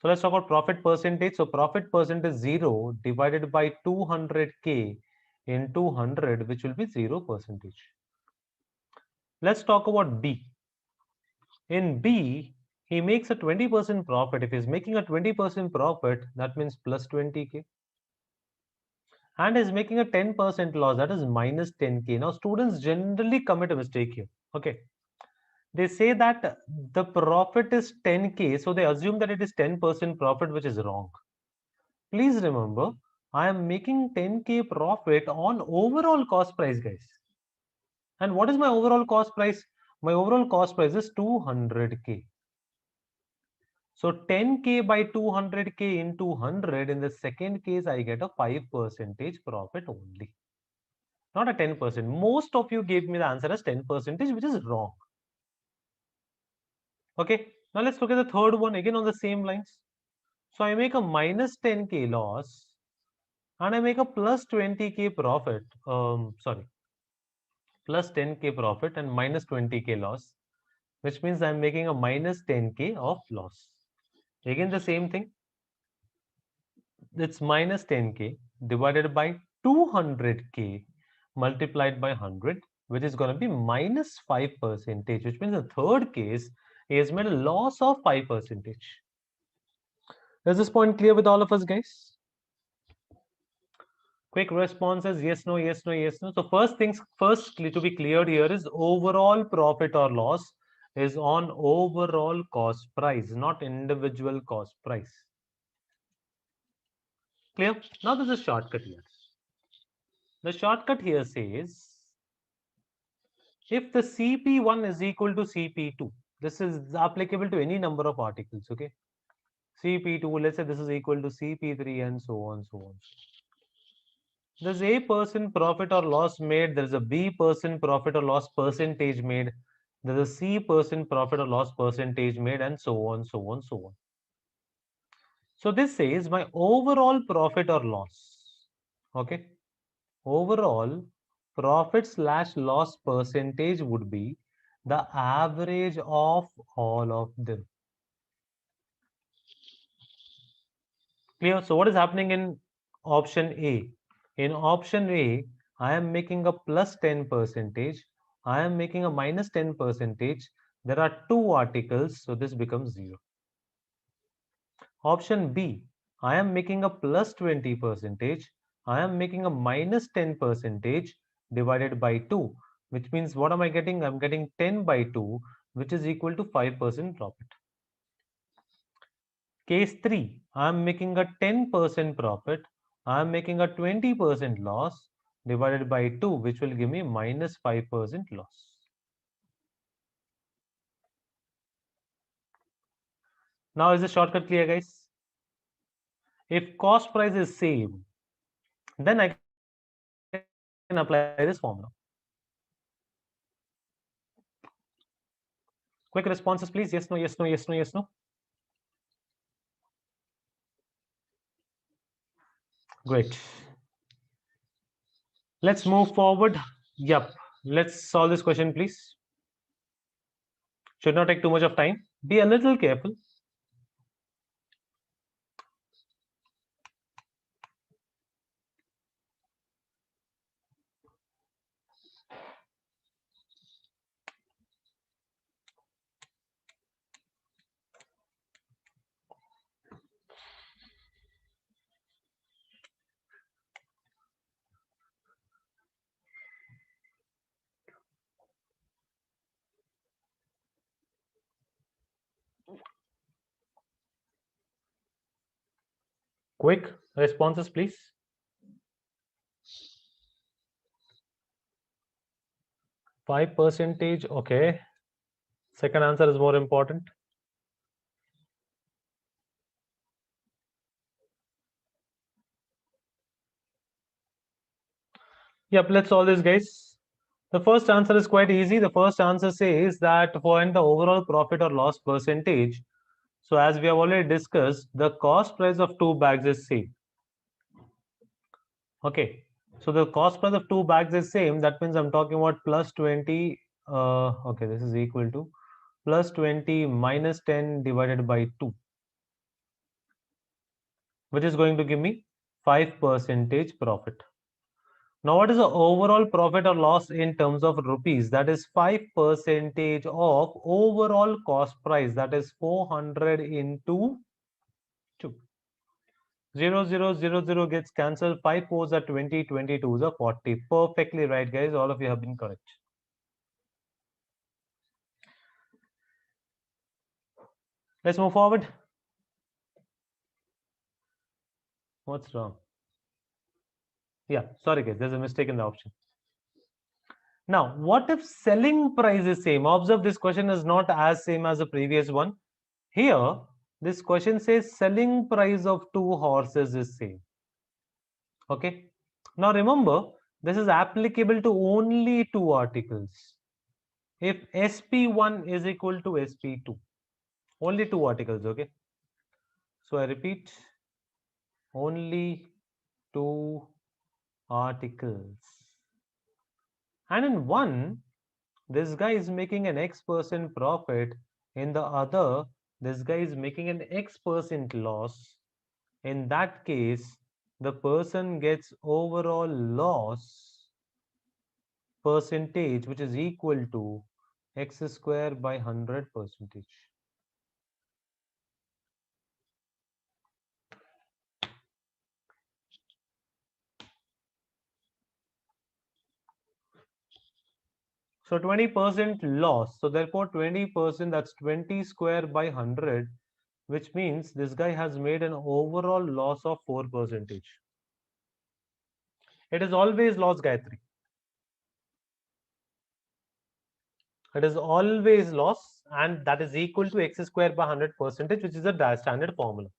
Speaker 1: So let's talk about profit percentage. So profit percent is 0 divided by 200K into 100, which will be 0 percentage. Let's talk about B. In B, he makes a 20% profit. If he's making a 20% profit, that means plus 20K. And is making a 10% loss, that is minus 10K. Now, students generally commit a mistake here. Okay. They say that the profit is 10K, so they assume that it is 10% profit, which is wrong. Please remember, I am making 10K profit on overall cost price, guys. And what is my overall cost price? My overall cost price is 200K. So 10K by 200K into 100, in the second case, I get a 5% profit only. Not a 10%. Most of you gave me the answer as 10%, which is wrong. Okay, now let's look at the third one again on the same lines. So I make a minus 10K loss and I make a plus 20K profit. Plus 10K profit and minus 20K loss, which means I'm making a minus 10K of loss. Again, the same thing. It's minus 10K divided by 200K multiplied by 100, which is going to be minus 5%, which means the third case is made a loss of 5%. Is this point clear with all of us, guys? Quick responses, yes, no, yes, no, yes, no. So first things first to be cleared here is overall profit or loss is on overall cost price, not individual cost price. Clear? Now there's a shortcut here. The shortcut here says, if the CP1 is equal to CP2, this is applicable to any number of articles, okay? CP2, let's say this is equal to CP3 and so on, so on. There's A % profit or loss made, there's a B % profit or loss percentage made, there's a C % profit or loss percentage made, and so on, so on, so on. So this says my overall profit or loss, okay? Overall profit slash loss percentage would be the average of all of them. Clear? So what is happening in option A? In option A, I am making a plus 10%. I am making a minus 10%. There are two articles, so this becomes 0. Option B, I am making a plus 20%. I am making a minus 10% divided by 2, which means what am I getting? I'm getting 10 by 2, which is equal to 5% profit. Case 3, I am making a 10% profit. I am making a 20% loss divided by 2, which will give me minus 5% loss. Now is the shortcut clear, guys? If cost price is same, then I can apply this formula. Quick responses, please. Yes, no, yes, no, yes, no, yes, no. Great. Let's move forward. Yep. Let's solve this question, please. Should not take too much of time. Be a little careful. Quick responses, please. 5%. Okay. Second answer is more important. Yep, let's solve this, guys. The first answer is quite easy. The first answer says that find the overall profit or loss percentage. So as we have already discussed, the cost price of 2 bags is same. Okay. So the cost price of 2 bags is same. That means I'm talking about plus 20. Okay, this is equal to plus 20 minus 10 divided by 2, which is going to give me 5% profit. Now, what is the overall profit or loss in terms of rupees? That is 5% of overall cost price. That is 400 into 2. 0, 0, 0, 0 gets cancelled. 5 4s are 20, 22s are 40. Perfectly right, guys. All of you have been correct. Let's move forward. What's wrong? Yeah, sorry, guys. There's a mistake in the option. Now, what if selling price is same? Observe this question is not as same as the previous one. Here, this question says selling price of 2 horses is same. Okay. Now remember, this is applicable to only 2 articles. If SP1 is equal to SP2, only 2 articles. Okay. So I repeat, only 2 articles. And in one, this guy is making an X% profit. In the other, this guy is making an X% loss. In that case, the person gets overall loss percentage, which is equal to x square by 100%. So 20% loss. So therefore 20%, that's 20 square by 100, which means this guy has made an overall loss of 4%. It is always loss, Gayatri. It is always loss, and that is equal to x square by 100%, which is a standard formula.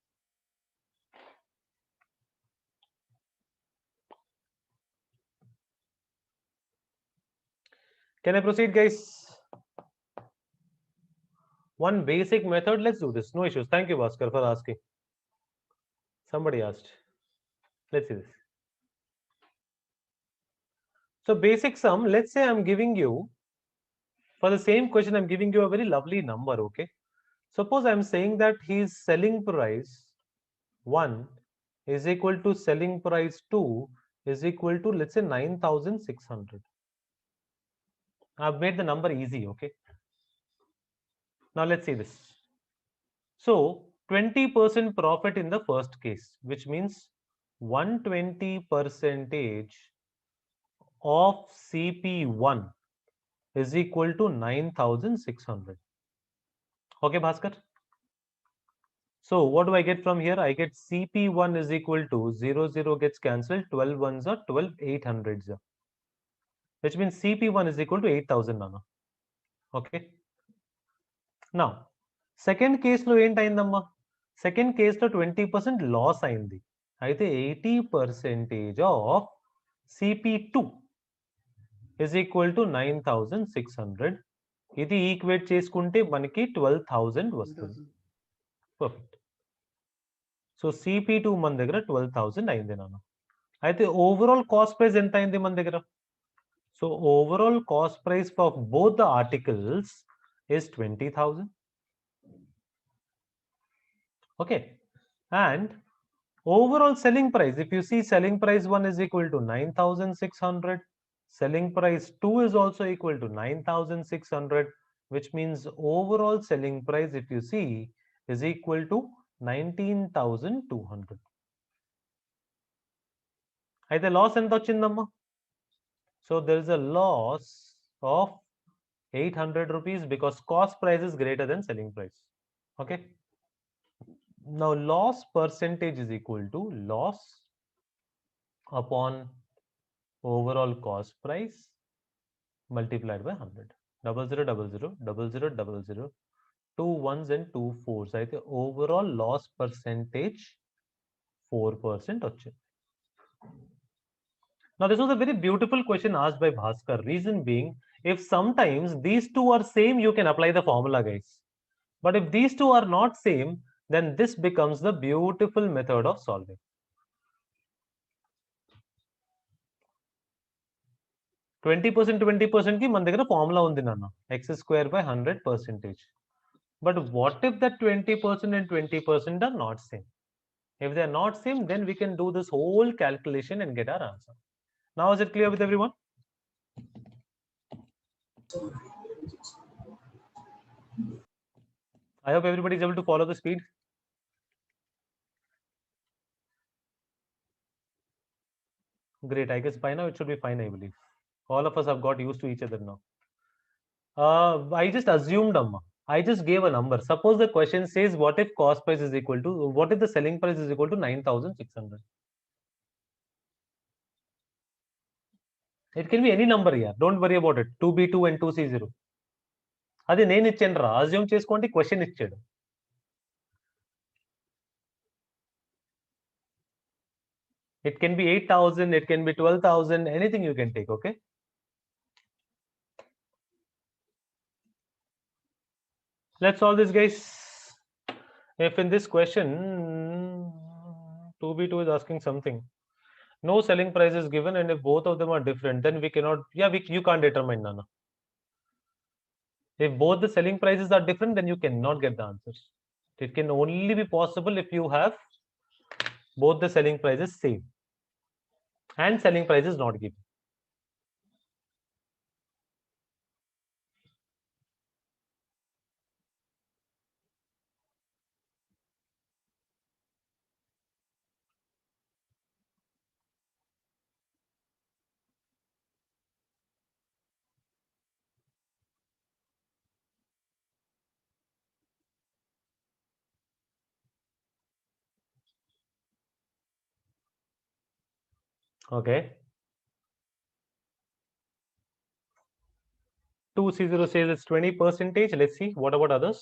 Speaker 1: Can I proceed, guys? One basic method. Let's do this. No issues. Thank you, Bhaskar, for asking. Somebody asked. Let's see this. So basic sum, let's say I'm giving you, for the same question, I'm giving you a very lovely number, okay? Suppose I'm saying that his selling price 1 is equal to selling price 2 is equal to, let's say, 9,600. I've made the number easy, okay? Now let's see this. So 20% profit in the first case, which means 120% of CP1 is equal to 9,600. Okay, Bhaskar? So what do I get from here? I get CP1 is equal to 0, 0 gets cancelled, 12 ones are 12, 800s are. Which means CP1 is equal to 8,000 nano. Okay. Now, second case lo enti ayindamma. Second కేసులో 20% loss అయింది. అయితే 80% of CP2 is equal to 9,600. ఇది equate చేసుకుంటే మనకి 12,000 వస్తుంది. Perfect. So CP2 మన దగ్గర 12,000 అయింది నాన్న. అయితే ఓవరాల్ కాస్ట్ ప్రైస్ ఎంత అయింది మన దగ్గర? So overall cost price for both the articles is 20,000. Okay, and overall selling price, if you see, selling price 1 is equal to 9,600, selling price 2 is also equal to 9,600, which means overall selling price, if you see, is equal to 19,200. అయితే loss ఎంత వచ్చిందమ్మా? So there is a loss of 800 rupees because cost price is greater than selling price. Okay, now loss percentage is equal to loss upon overall cost price multiplied by 100. 00000000, 2 ones and 2 fours. అయితే overall loss percentage 4% వచ్చింది. Now this was a very beautiful question asked by Bhaskar. Reason being, if sometimes these two are same, you can apply the formula, guys. But if these two are not same, then this becomes the beautiful method of solving. Twenty percent కి మన దగ్గర formula ఉంది నాన్న, x² by 100%. But what if that 20% and 20% are not same? If they are not same, then we can do this whole calculation and get our answer. Now is it clear with everyone? I hope everybody is able to follow the speed. Great. I guess by now it should be fine, I believe. All of us have got used to each other now. I just assumed, Amma. I just gave a number. Suppose the question says, what if cost price is equal to, what if the selling price is equal to 9,600? It can be any number here. Don't worry about it. 2B2 and 2C0. అది నేను ఇచ్చాను రా, assume చేసుకోండి, question ఇచ్చాడు. It can be 8,000, it can be 12,000, anything you can take, okay? Let's solve this, guys. If in this question 2B2 is asking something, no selling price is given, and if both of them are different, then we cannot, you can't determine, Nana. If both the selling prices are different, then you cannot get the answers. It can only be possible if you have both the selling prices same and selling price is not given. Okay. 2C0 says it's 20%. Let's see, what about others?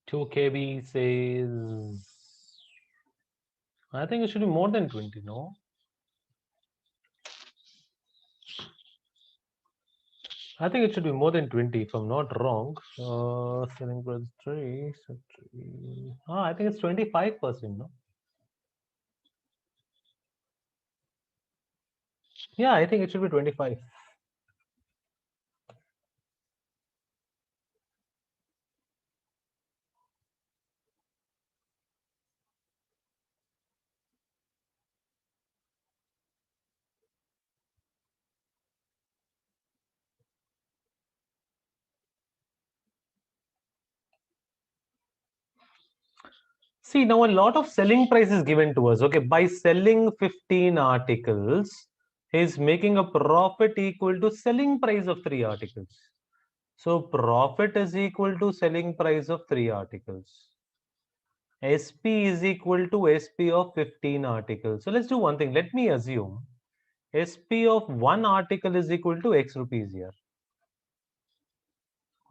Speaker 1: Two KB says, I think it should be more than 20, no? I think it should be more than 20 if I'm not wrong. Selling price 3. I think it's 25%, no? Yeah, I think it should be 25. See, now a lot of selling price is given to us. Okay, by selling 15 articles, he's making a profit equal to selling price of 3 articles. So profit is equal to selling price of 3 articles. SP is equal to SP of 15 articles. So let's do one thing. Let me assume SP of one article is equal to X rupees here.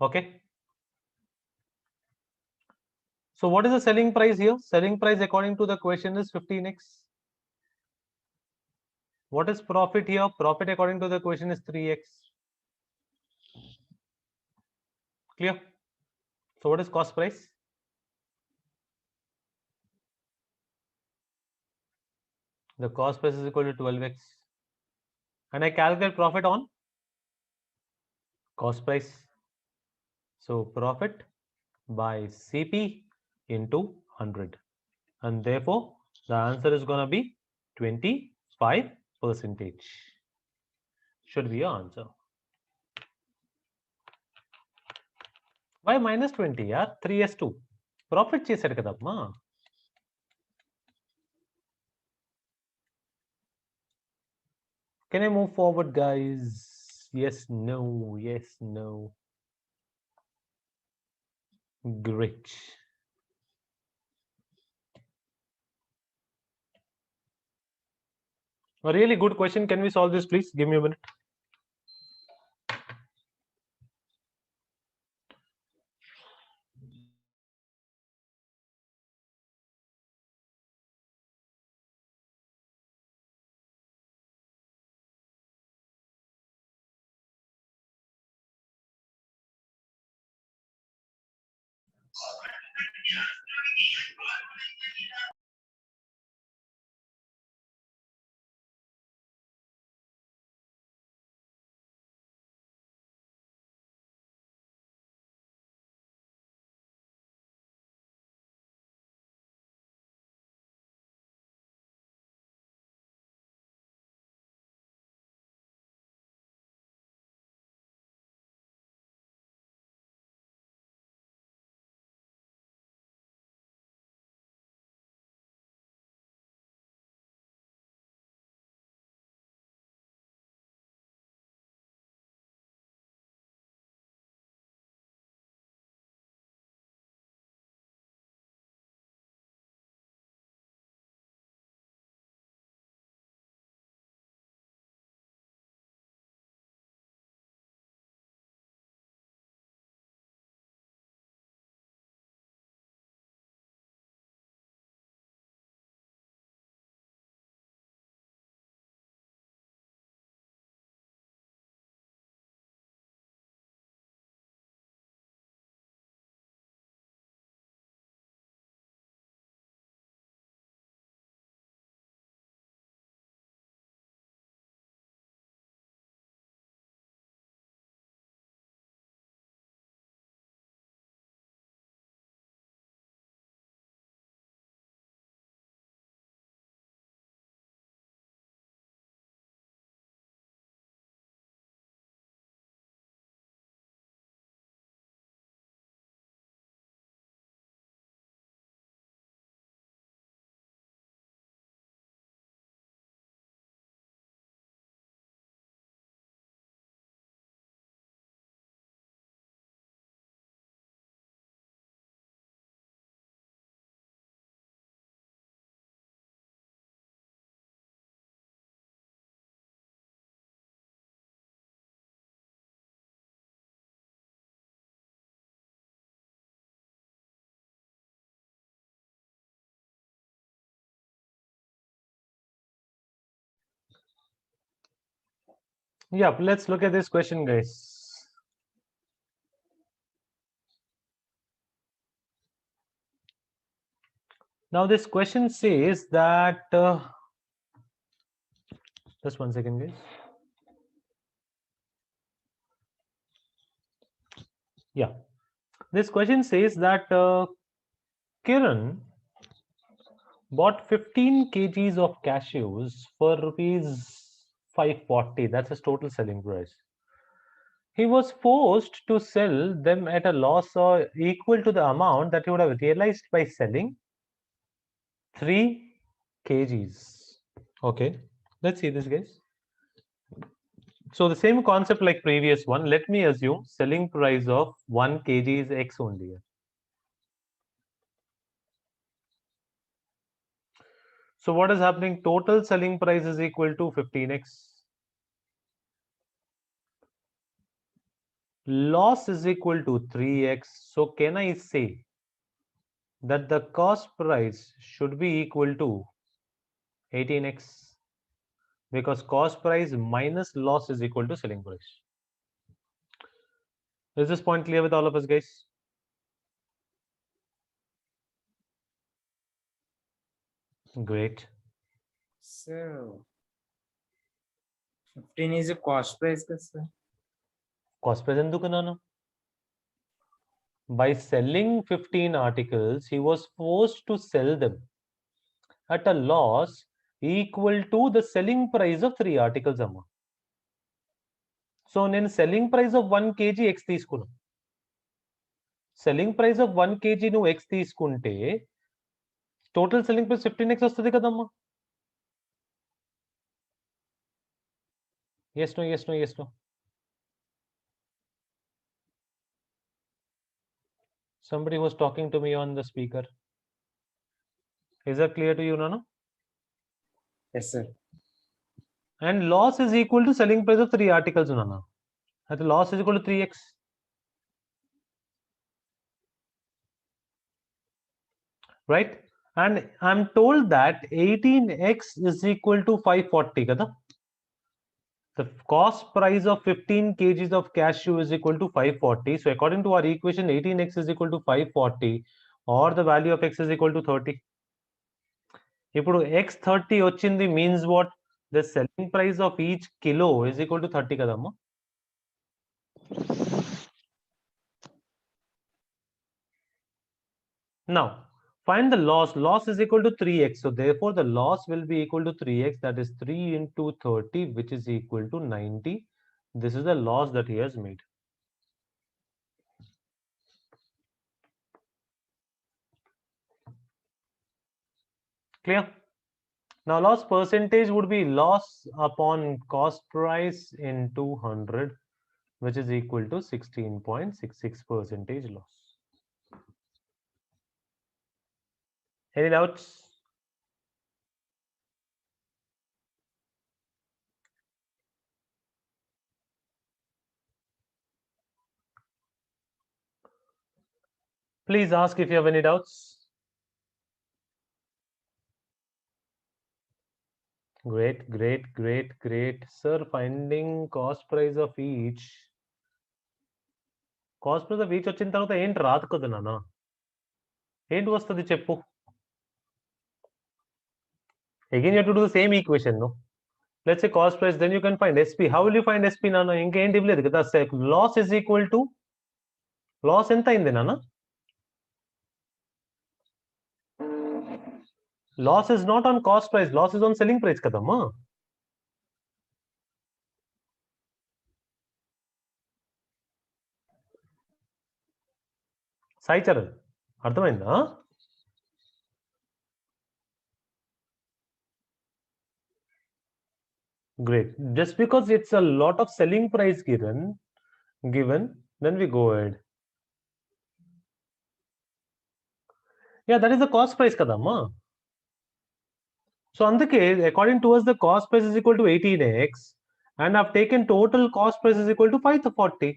Speaker 1: Okay. So what is the selling price here? Selling price according to the question is 15x. What is profit here? Profit according to the question is 3x. Clear? So what is cost price? The cost price is equal to 12x. And I calculate profit on cost price. So profit by CP into 100. And therefore, the answer is going to be 25%. Should be your answer. Why minus 20? Yeah, 3s2. Profit చేశాడు కదమ్మా. Can I move forward, guys? Yes, no, yes, no. Great. A really good question. Can we solve this, please? Give me a minute. Yeah, let's look at this question, guys. Now, this question says that, just 1 second, guys. Yeah, this question says that Kiran bought 15 kgs of cashews for rupees 540. That's his total selling price. He was forced to sell them at a loss or equal to the amount that he would have realized by selling 3 kgs. Okay, let's see this, guys. So the same concept like previous one. Let me assume selling price of 1 kg is X only. So what is happening? Total selling price is equal to 15x. Loss is equal to 3x. So can I say that the cost price should be equal to 18x? Because cost price minus loss is equal to selling price. Is this point clear with all of us, guys? Great.
Speaker 6: So 15 is a cost price, sir.
Speaker 1: Cost price enduku nana? By selling 15 articles, he was forced to sell them at a loss equal to the selling price of 3 articles amma. So నేను selling price of 1 kg x తీసుకున్నా. Selling price of 1 kg నువ్వు x తీసుకుంటే total selling price 15x వస్తుంది కదమ్మా. Yes, no, yes, no, yes, no. Somebody was talking to me on the speaker. Is that clear to you, Nana?
Speaker 6: Yes, sir.
Speaker 1: And loss is equal to selling price of 3 articles, Nana. And the loss is equal to 3x. Right? And I'm told that 18x is equal to 540. Kada? The cost price of 15 kgs of cashew is equal to 540. So according to our equation, 18x is equal to 540 or the value of x is equal to 30. ఇప్పుడు x30 వచ్చింది means what? The selling price of each kilo is equal to 30 కదమ్మా. Now find the loss. Loss is equal to 3x. So therefore the loss will be equal to 3x. That is 3 into 30, which is equal to 90. This is the loss that he has made. Clear? Now loss percentage would be loss upon cost price into 100, which is equal to 16.66% loss. Any doubts? Please ask if you have any doubts. Great, great, great, great. Sir, finding cost price of each. Cost price of each వచ్చిన తర్వాత ఏంటి రాదు కదా నాన్న. ఏంటి వస్తుంది చెప్పు. Again, you have to do the same equation, no? Let's say cost price, then you can find SP. How will you find SP, నాన్న? ఇంకేంటి ఇవ్వలేదు కదా. Loss is equal to loss ఎంత అయింది నాన్న? Loss is not on cost price, loss is on selling price కదమ్మా. సాయి చరణ్ అర్థమైందా? Great. Just because it's a lot of selling price given, then we go ahead. Yeah, that is the cost price kadamma. So అందుకే according to us the cost price is equal to 18x and I've taken total cost price is equal to 540.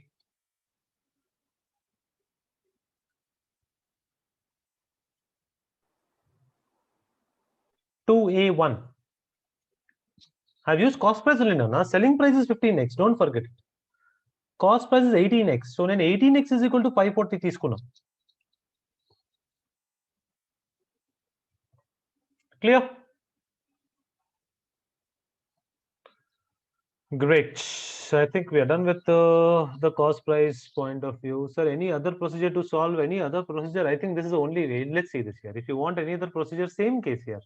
Speaker 1: To A1. I've used cost price only now. Selling price is 15x. Don't forget it. Cost price is 18x. So then 18x is equal to 540 తీసుకున్నాం. Clear? Great. So I think we are done with the cost price point of view. Sir, any other procedure to solve any other procedure? I think this is the only way. Let's see this here. If you want any other procedure, same case here.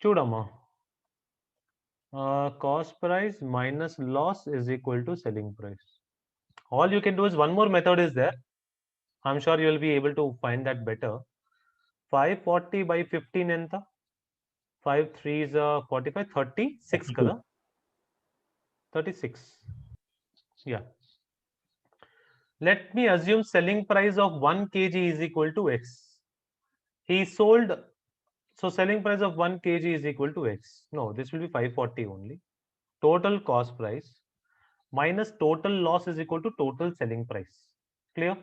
Speaker 1: Chudamma. Cost price minus loss is equal to selling price. All you can do is one more method is there. I'm sure you will be able to find that better. 540 by 15 enta. 5 3s 45, 36 kada. 36. Yeah. Let me assume selling price of 1 kg is equal to x. He sold So selling price of 1 kg is equal to X. No, this will be 540 only. Total cost price minus total loss is equal to total selling price. Clear?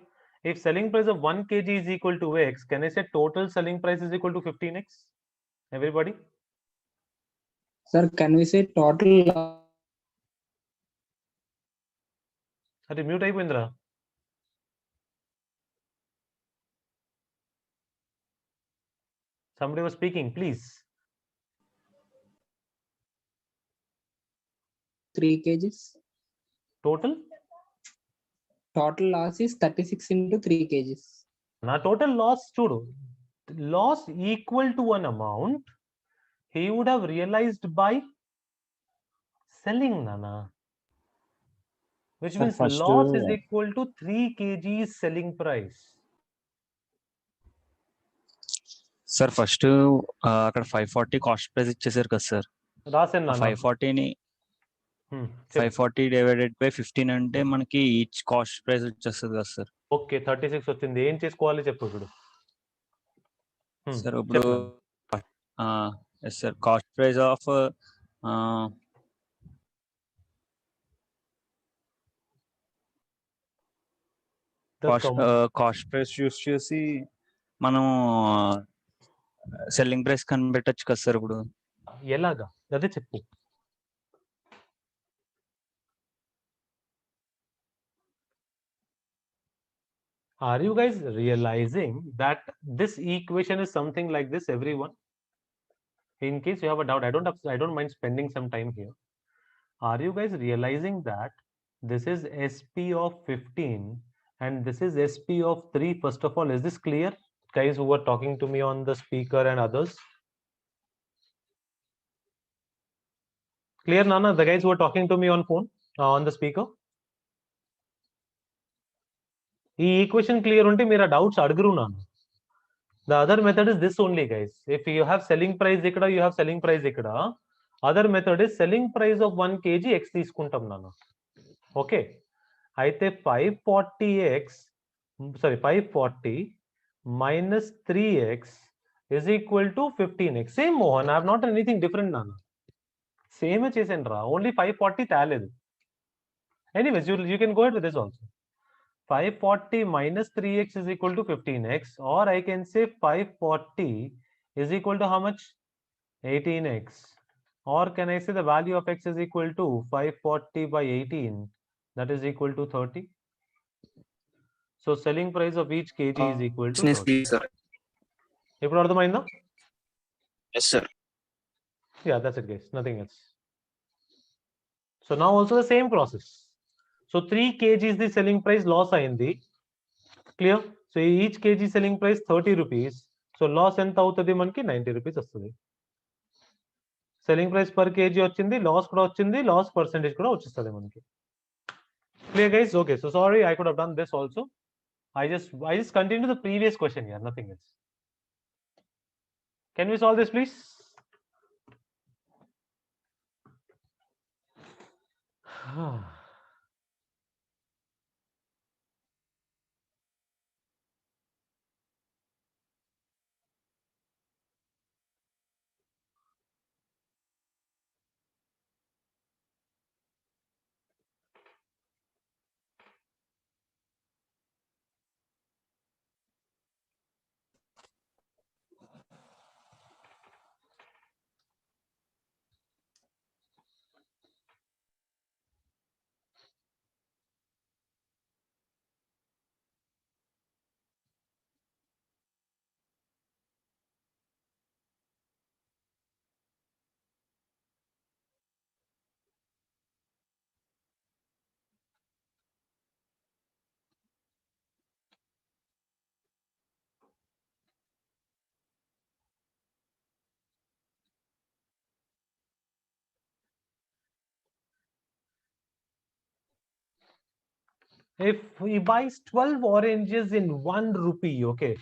Speaker 1: If selling price of 1 kg is equal to X, can I say total selling price is equal to 15X? Everybody?
Speaker 2: Sir, can we say total?
Speaker 1: Are mute Indra? Somebody was speaking, please.
Speaker 2: 3 kgs.
Speaker 1: Total?
Speaker 2: Total loss is 36 into 3 kgs.
Speaker 1: Now total loss chudu. Loss equal to an amount he would have realized by selling, Nana. Which
Speaker 3: Sir,
Speaker 1: means
Speaker 3: first,
Speaker 1: loss is equal to 3 kgs selling price.
Speaker 7: Sir first అక్కడ 540 cost price ఇచ్చేసారు కదా sir.
Speaker 1: రాసాను నాన్న.
Speaker 7: 540ని
Speaker 1: చెప్పు.
Speaker 7: 540 divided by 15 అంటే మనకి each cost price వచ్చేస్తుంది కదా సార్.
Speaker 1: ఓకే 36 వచ్చింది. ఏం చేసుకోవాలి చెప్పు ఇప్పుడు.
Speaker 7: సార్ ఇప్పుడు yes sir cost price of cost price use చేసి మనం సెల్లింగ్ ప్రైస్ కనిపెట్టచ్చు కదా సార్ ఇప్పుడు.
Speaker 1: ఎలాగా అదే చెప్పు. Are you guys realizing that this equation is something like this, everyone? In case you have a doubt, I don't mind spending some time here. Are you guys realizing that this is SP of 15 and this is SP of 3? First of all, is this clear, guys who were talking to me on the speaker and others? Clear, Nana? The guys who were talking to me on phone, on the speaker? ఈ equation clear ఉంటే మీరు ఆ doubts అడగరు నాన్న. The other method is this only, guys. If you have selling price ikkada, you have selling price ikkada. Other method is selling price of 1 kg x తీసుకుంటాం నాన్న. Okay, అయితే 540 minus 3x is equal to 15x. Same, Mohan. I have not done anything different, Nana. Same చేసాను రా, only 540 తేలేదు. Anyways, you can go ahead with this also. 540 minus 3x is equal to 15x, or I can say 540 is equal to how much? 18x. Or can I say the value of x is equal to 540 by 18, that is equal to 30. So selling price of each kg is equal to 30. ఇప్పుడు అర్థమైందా?
Speaker 8: Yes, sir.
Speaker 1: Yeah, that's it, guys. Nothing else. So now also the same process. So 3 kg is the selling price, loss ayindi. Clear? So each kg selling price 30 rupees. So loss ఎంత అవుతుంది మనకి? 90 rupees వస్తుంది. Selling price per KG వచ్చింది, loss కూడా వచ్చింది, loss percentage కూడా వచ్చేస్తుంది మనకి. Clear, guys? Okay, so sorry, I could have done this also. I just continue the previous question here, nothing else. Can we solve this, please? If he buys 12 oranges in 1 rupee, okay.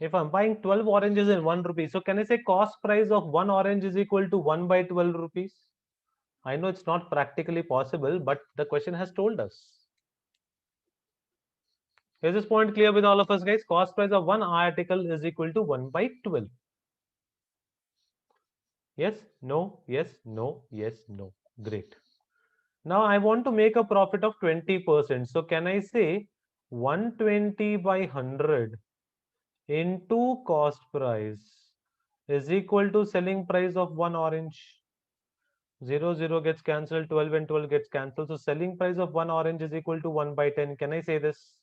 Speaker 1: If I'm buying 12 oranges in 1 rupee, so can I say cost price of 1 orange is equal to 1 by 12 rupees? I know it's not practically possible, but the question has told us. Is this point clear with all of us, guys? Cost price of one article is equal to 1 by 12. Yes, no, yes, no, yes, no. Great. Now I want to make a profit of 20%. So can I say 120 by 100 into cost price is equal to selling price of one orange? 0, 0 gets cancelled, 12 and 12 gets cancelled. So selling price of one orange is equal to 1 by 10. Can I say this?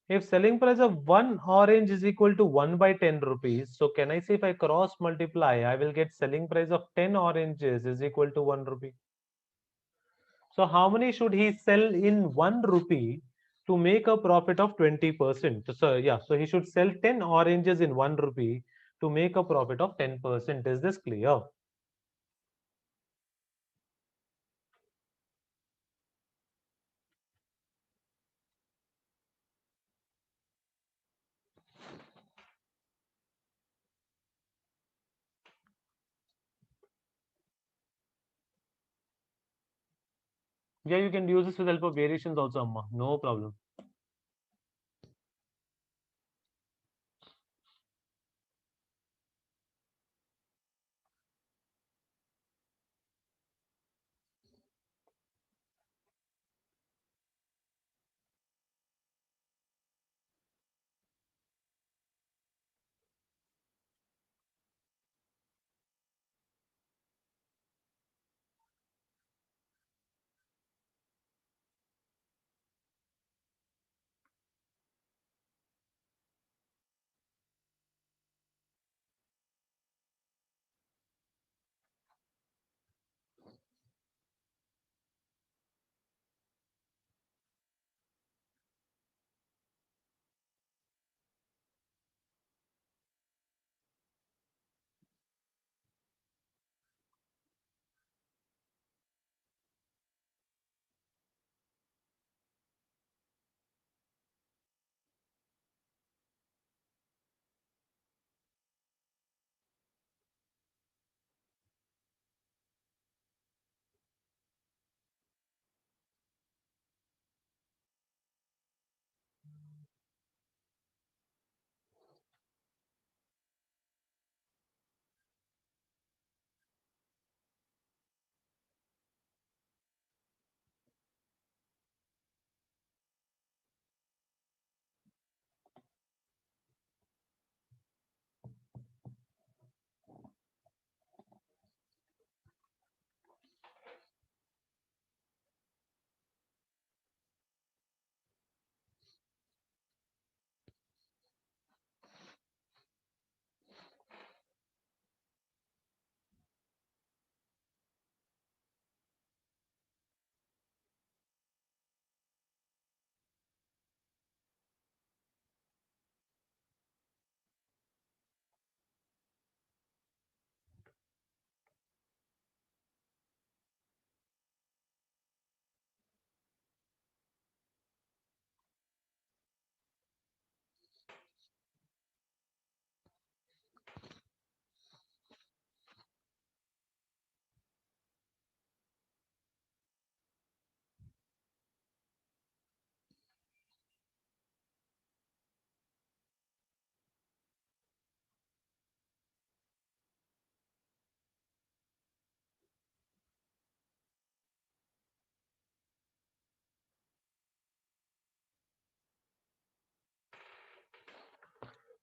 Speaker 1: If selling price of one orange is equal to 1 by 10 rupees, so can I say if I cross multiply, I will get selling price of 10 oranges is equal to 1 rupee. So how many should he sell in 1 rupee to make a profit of 20%? So yeah, so he should sell 10 oranges in 1 rupee to make a profit of 10%. Is this clear? Yeah, you can use this with help of variations also, Amma. No problem.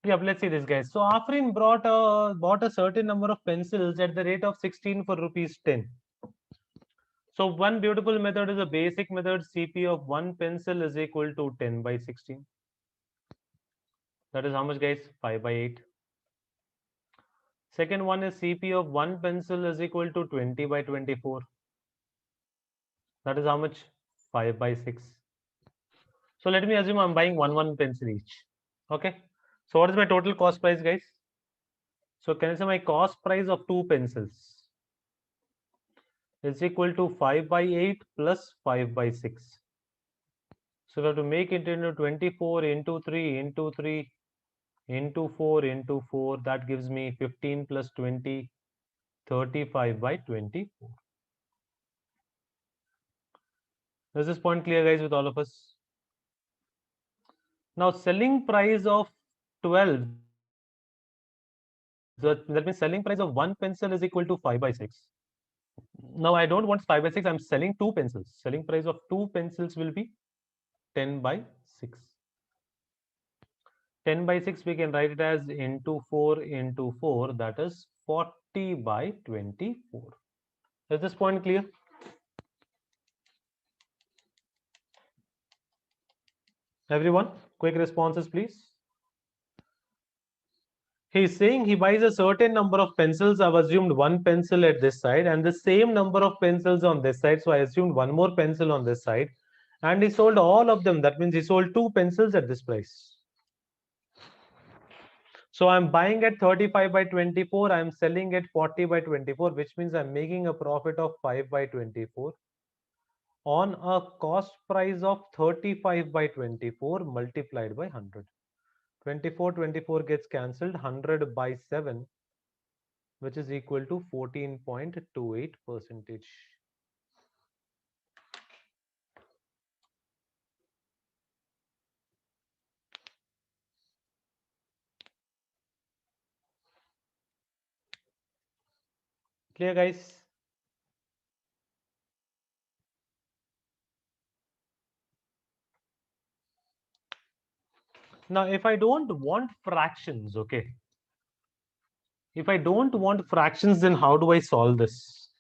Speaker 1: Yeah, let's see this, guys. So Afrin bought a certain number of pencils at the rate of 16 for rupees 10. So one beautiful method is a basic method. CP of one pencil is equal to 10 by 16. That is how much, guys? 5 by 8. Second one is CP of one pencil is equal to 20 by 24. That is how much? 5 by 6. So let me assume I'm buying one pencil each. Okay. So what is my total cost price, guys? So can I say my cost price of two pencils is equal to 5 by 8 plus 5 by 6. So we have to make it into 24 into 3 into 3 into 4 into 4. That gives me 15 plus 20, 35 by 24. Is this point clear, guys, with all of us? Now selling price of 12, that means selling price of one pencil is equal to 5/6. Now I don't want 5/6, I'm selling two pencils. Selling price of two pencils will be 10/6. 10/6 we can write it as into 4 into 4, that is 40/24. Is this point clear? Everyone, quick responses please. He's saying he buys a certain number of pencils. I've assumed one pencil at this side and the same number of pencils on this side. So I assumed one more pencil on this side and he sold all of them. That means he sold two pencils at this price. So I'm buying at 35/24. I'm selling at 40/24, which means I'm making a profit of 5/24 on a cost price of 35/24 multiplied by 100. 24 gets cancelled, 100/7, which is equal to 14.28%. Clear, guys? Now, if I don't want fractions, okay. If I don't want fractions, then how do I solve this?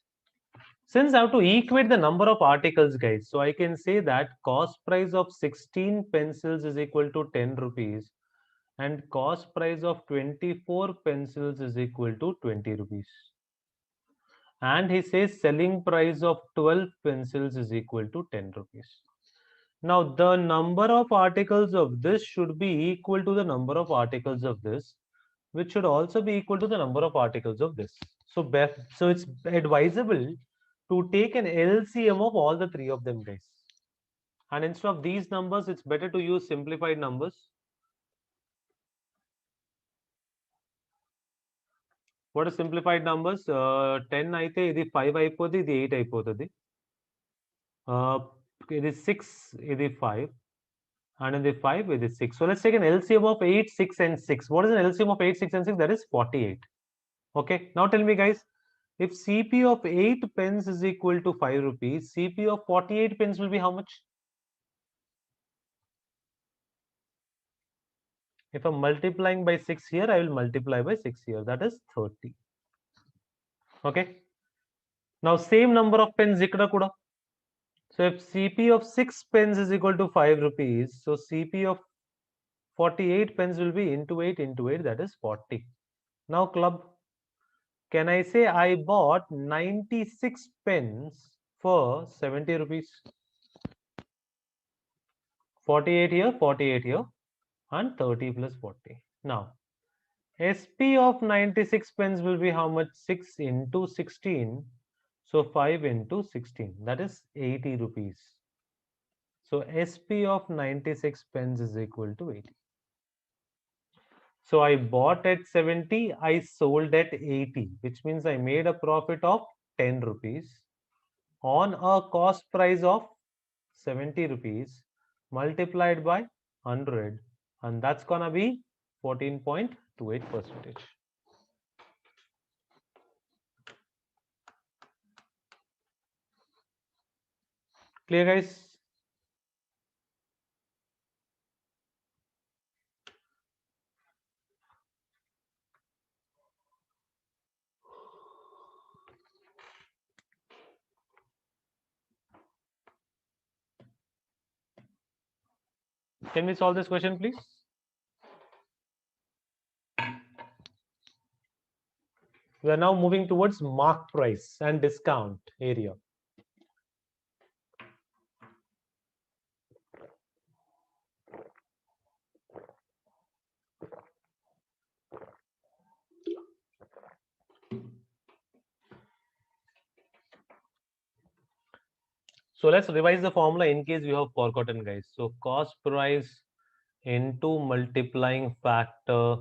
Speaker 1: Since I have to equate the number of articles, guys, so I can say that cost price of 16 pencils is equal to 10 rupees and cost price of 24 pencils is equal to 20 rupees. And he says selling price of 12 pencils is equal to 10 rupees. Now, the number of articles of this should be equal to the number of articles of this, which should also be equal to the number of articles of this. So, so it's advisable to take an LCM of all the three of them, guys. And instead of these numbers, it's better to use simplified numbers. What are simplified numbers? 10 aithe idi 5 aipodi, idi 8 aipotadi. It is 6, idi 5. And in the 5 it is 6. So let's take an LCM of 8, 6 and 6. What is an LCM of 8, 6 and 6? That is 48. Okay. Now tell me, guys, if CP of 8 pence is equal to 5 rupees, CP of 48 pence will be how much? If I'm multiplying by 6 here, I will multiply by 6 here. That is 30. Okay. Now same number of pens ikkada kuda. So if CP of 6 pence is equal to 5 rupees, so CP of 48 pence will be into 8 into 8, that is 40. Now club, can I say I bought 96 pens for 70 rupees? 48 here, 48 here, and 30 plus 40. Now, SP of 96 pens will be how much? 6 into 16. So 5 into 16. That is 80 rupees. So SP of 96 pens is equal to 80. So I bought at 70, I sold at 80, which means I made a profit of 10 rupees on a cost price of 70 rupees multiplied by 100, and that's gonna be 14.28%. Clear, guys? Can we solve this question, please? We are now moving towards mark price and discount area. So let's revise the formula in case you have forgotten, guys. So cost price into multiplying factor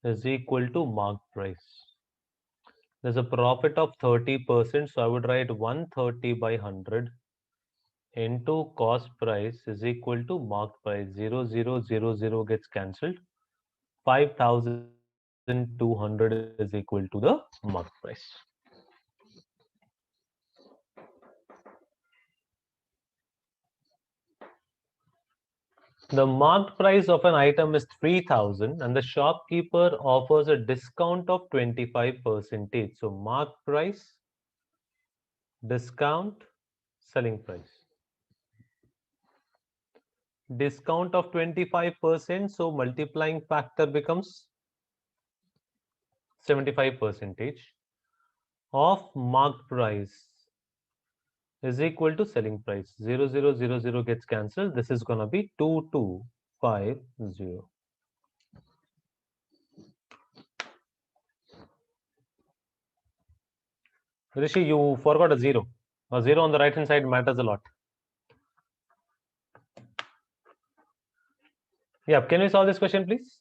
Speaker 1: is equal to mark price. There's a profit of 30%, so I would write 130 by 100 into cost price is equal to marked price. 0000 gets cancelled. 5,200 is equal to the marked price. The marked price of an item is 3,000 and the shopkeeper offers a discount of 25%. So marked price, discount, selling price. Discount of 25%, so multiplying factor becomes 75% of marked price is equal to selling price. 0000 gets cancelled. This is gonna be 2250. Rishi, you forgot a zero. A zero on the right hand side matters a lot. Yeah, can we solve this question, please?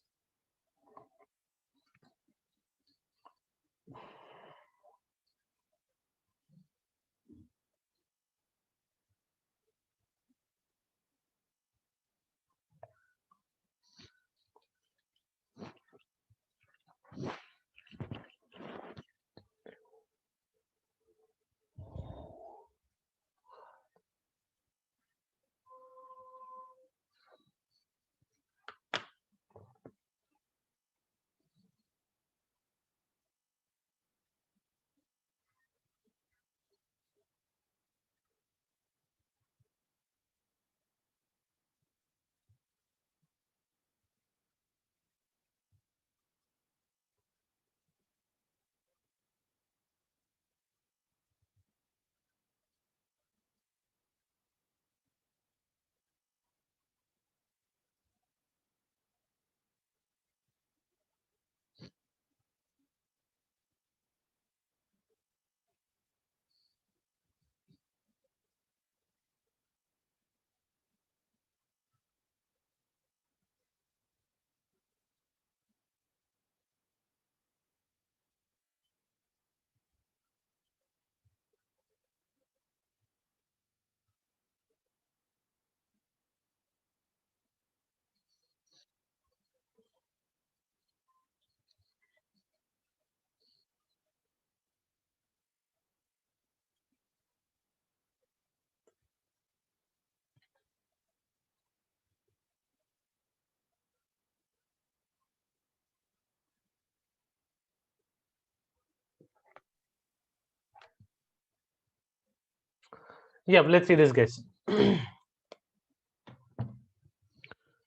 Speaker 1: Yeah, let's see this guys.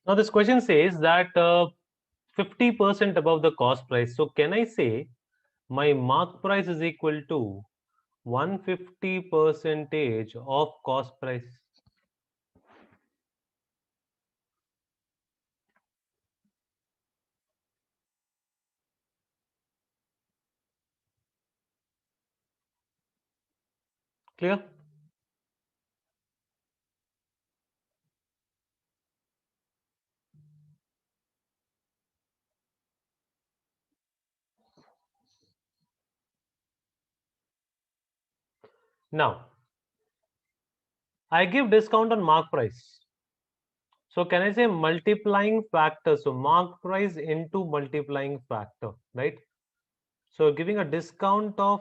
Speaker 1: Now this question says that 50% above the cost price. So can I say my mark price is equal to 150% of cost price? Clear? Now, I give discount on mark price. So can I say multiplying factor? So mark price into multiplying factor, right? So giving a discount of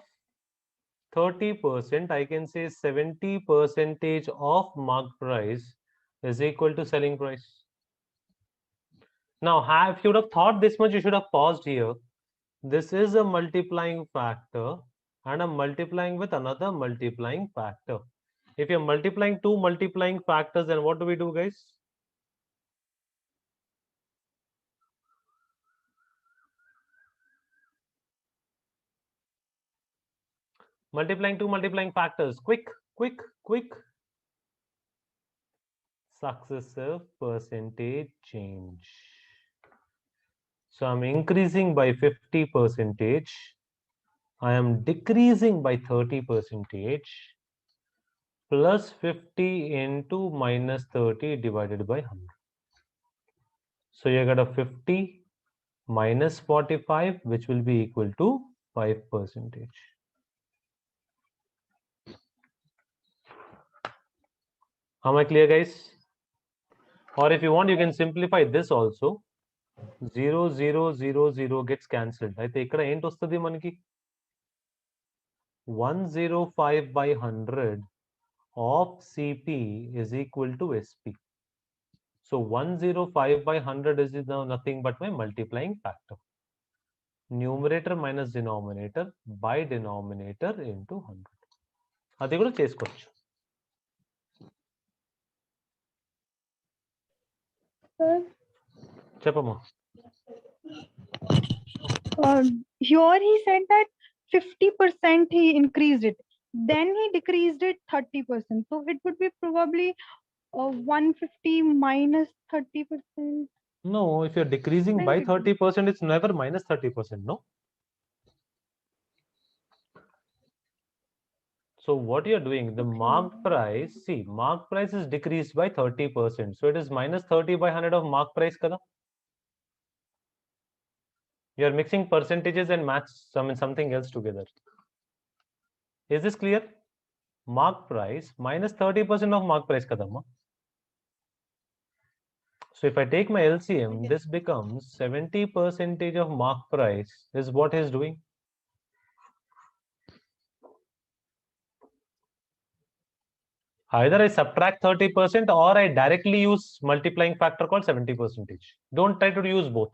Speaker 1: 30%, I can say 70% of mark price is equal to selling price. Now, if you would have thought this much, you should have paused here. This is a multiplying factor and I'm multiplying with another multiplying factor. If you're multiplying two multiplying factors, then what do we do, guys? Multiplying two multiplying factors. Quick. Successive percentage change. So I'm increasing by 50%. I am decreasing by 30%. Plus 50 into minus 30 divided by 100. So you got a 50 minus 45, which will be equal to 5%. Am I clear, guys? Or if you want, you can simplify this also. 0, 0, 0, 0 gets cancelled. అయితే ఇక్కడ ఏంటి వస్తుంది మనకి 105 by 100 of CP is equal to SP. So 105 by 100 is now nothing but my multiplying factor. Numerator minus denominator by denominator into 100. అది కూడా చేసుకోవచ్చు.
Speaker 4: Sir,
Speaker 1: చెప్పమ్మా.
Speaker 4: here he said that 50% he increased it. Then he decreased it 30%. So it would be probably 150 minus 30%.
Speaker 1: No, if you're decreasing by
Speaker 4: Then
Speaker 1: 30%, it's never minus 30%, no? So what you're doing, the marked price, see, marked price is decreased by 30%. So it is minus 30 by 100 of marked price, kada? You're mixing percentages and match something else together. Is this clear? Marked price minus 30% of marked price, kada ma? So if I take my LCM, this becomes 70% of marked price is what he's doing. Either I subtract 30% or I directly use multiplying factor called 70%. Don't try to use both.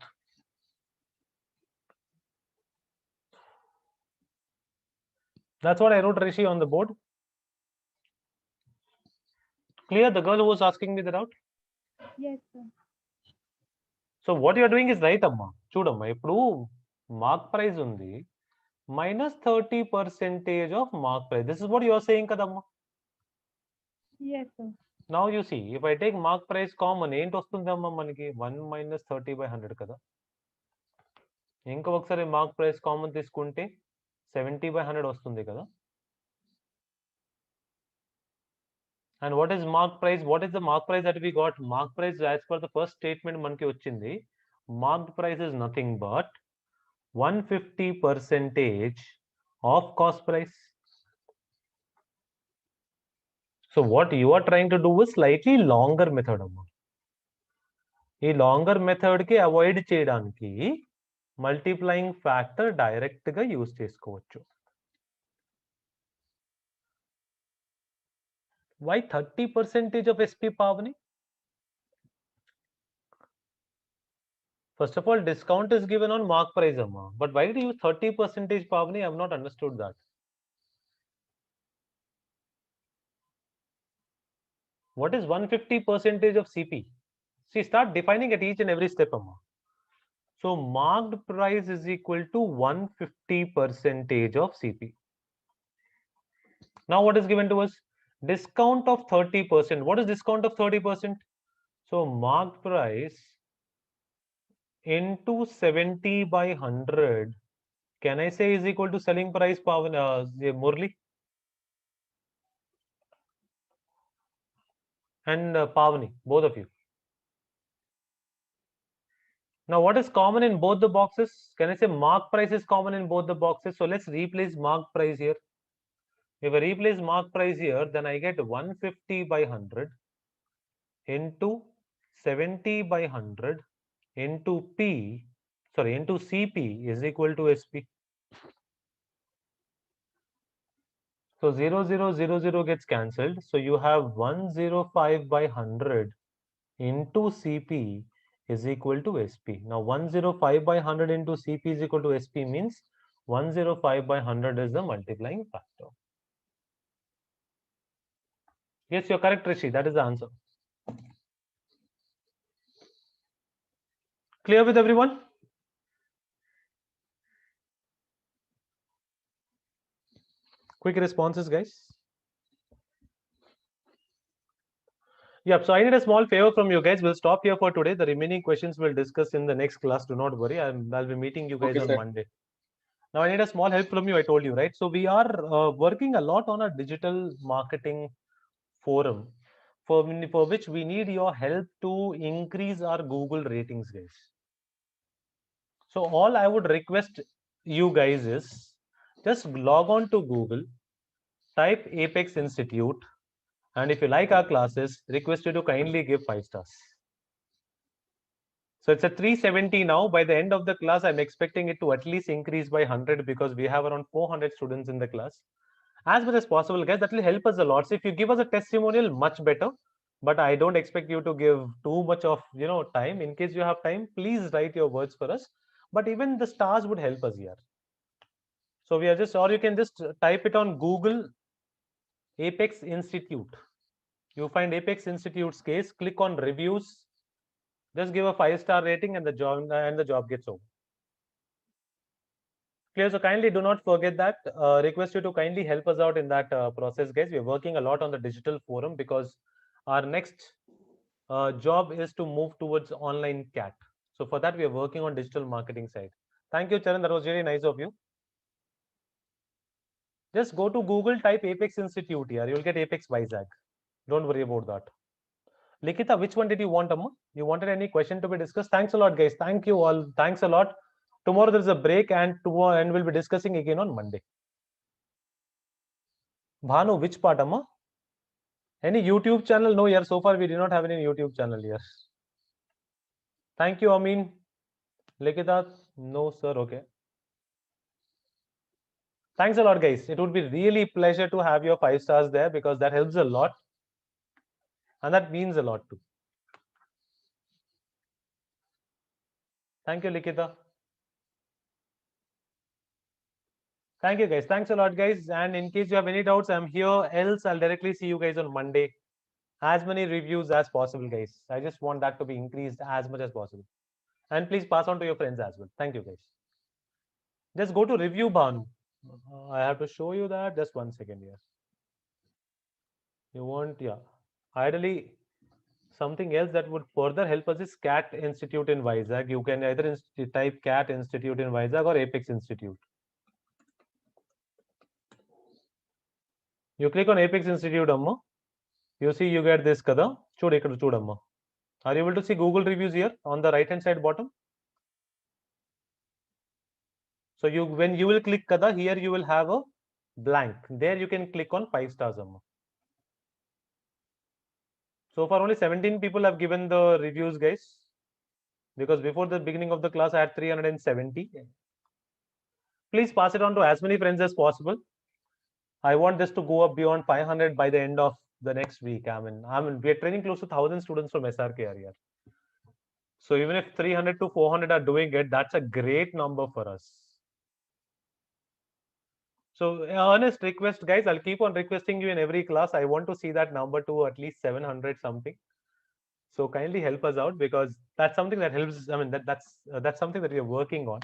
Speaker 1: That's what I wrote, Rishi, on the board. Clear? The girl who was asking me that out?
Speaker 4: yes, sir.
Speaker 1: So what you're doing is right, amma. Chudamma, ఇప్పుడు mark price ఉంది minus 30% of mark price. This is what you're saying, kadamma.
Speaker 4: Yes, sir.
Speaker 1: Now you see, if I take mark price common, ఏంటి వస్తుందమ్మా మనకి 1 minus 30 by 100 కదా. ఇంకా ఒకసారి mark price common తీసుకుంటే 70 by 100 వస్తుంది కదా. And what is mark price? What is the mark price that we got? Mark price, as per the first statement మనకి వచ్చింది, marked price is nothing but 150% of cost price. So what you are trying to do is slightly longer method amma. ఈ longer method కి avoid చేయడానికి multiplying factor direct గా use చేసుకోవచ్చు. Why 30% of SP Pavani? First of all, discount is given on mark price amma. But why do you use 30% Pavani? I have not understood that. What is 150% of CP? See, start defining at each and every step amma. So marked price is equal to 150% of CP. Now what is given to us? Discount of 30%. What is discount of 30%? So marked price into 70 by 100. Can I say is equal to selling price, Pavan, Murli? And Pavani, both of you. Now what is common in both the boxes? Can I say mark price is common in both the boxes? So let's replace mark price here. If I replace mark price here, then I get 150 by 100 into 70 by 100 into into CP is equal to SP. So 0, 0, 0, 0 gets cancelled. So you have 105 by 100 into CP is equal to SP. Now 105 by 100 into CP is equal to SP means 105 by 100 is the multiplying factor. Yes, you're correct, Rishi. That is the answer. Clear with everyone? Quick responses, guys. Yep, so I need a small favor from you guys. We'll stop here for today. The remaining questions we'll discuss in the next class. Do not worry. I'll be meeting you guys
Speaker 2: Okay,
Speaker 1: on
Speaker 2: sir.
Speaker 1: Monday. Now I need a small help from you. I told you, right? So we are working a lot on a digital marketing forum for which we need your help to increase our Google ratings, guys. So all I would request you guys is just log on to Google, type Apex Institute, And if you like our classes, request you to kindly give 5 stars. So it's a 370 now. By the end of the class, I'm expecting it to at least increase by 100 because we have around 400 students in the class. As much as possible, guys, that will help us a lot. So if you give us a testimonial, much better. But I don't expect you to give too much of time. In case you have time, please write your words for us. But even the stars would help us here. So we are just, or you can just type it on Google, Apex Institute. You find Apex Institute's case, click on reviews, just give a 5-star rating, and the job gets over. Clear? So kindly do not forget that. Request you to kindly help us out in that process, guys. We're working a lot on the digital forum because our next job is to move towards online CAT. So for that, we are working on digital marketing side. Thank you, Charan. That was really nice of you. Just go to Google, type Apex Institute here. You'll get Apex Vizag. Don't worry about that. Likita, which one did you want, Amma? You wanted any question to be discussed? Thanks a lot, guys. Thank you all. Thanks a lot. Tomorrow there's a break, and we'll be discussing again on Monday. Bhanu, which part, Amma? Any YouTube channel? No, here. So far, we do not have any YouTube channel here. Thank you, Amin. Likita, no, sir. Okay. Thanks a lot, guys. It would be really pleasure to have your 5 stars there because that helps a lot. And that means a lot too. Thank you, Likita. Thank you, guys. Thanks a lot, guys. And in case you have any doubts, I'm here. Else, I'll directly see you guys on Monday. As many reviews as possible, guys. I just want that to be increased as much as possible. And please pass on to your friends as well. Thank you, guys. Just go to review, Bhanu. I have to show you that. Just 1 second here. You want, yeah. Ideally, something else that would further help us is CAT Institute in Vizag. You can either type CAT Institute in Vizag or Apex Institute. You click on Apex Institute, Amma. You see, you get this kada. Chudamma. Are you able to see Google reviews here on the right hand side bottom? So when you will click kada, here you will have a blank. There you can click on 5 stars, Amma. So far only 17 people have given the reviews, guys. Because before the beginning of the class, I had 370. Please pass it on to as many friends as possible. I want this to go up beyond 500 by the end of the next week. I mean, we are training close to 1,000 students from SRKR here. So even if 300 to 400 are doing it, that's a great number for us. So earnest request, guys. I'll keep on requesting you in every class. I want to see that number to at least 700 something. So kindly help us out because that's something that helps. I mean, that's something that we are working on.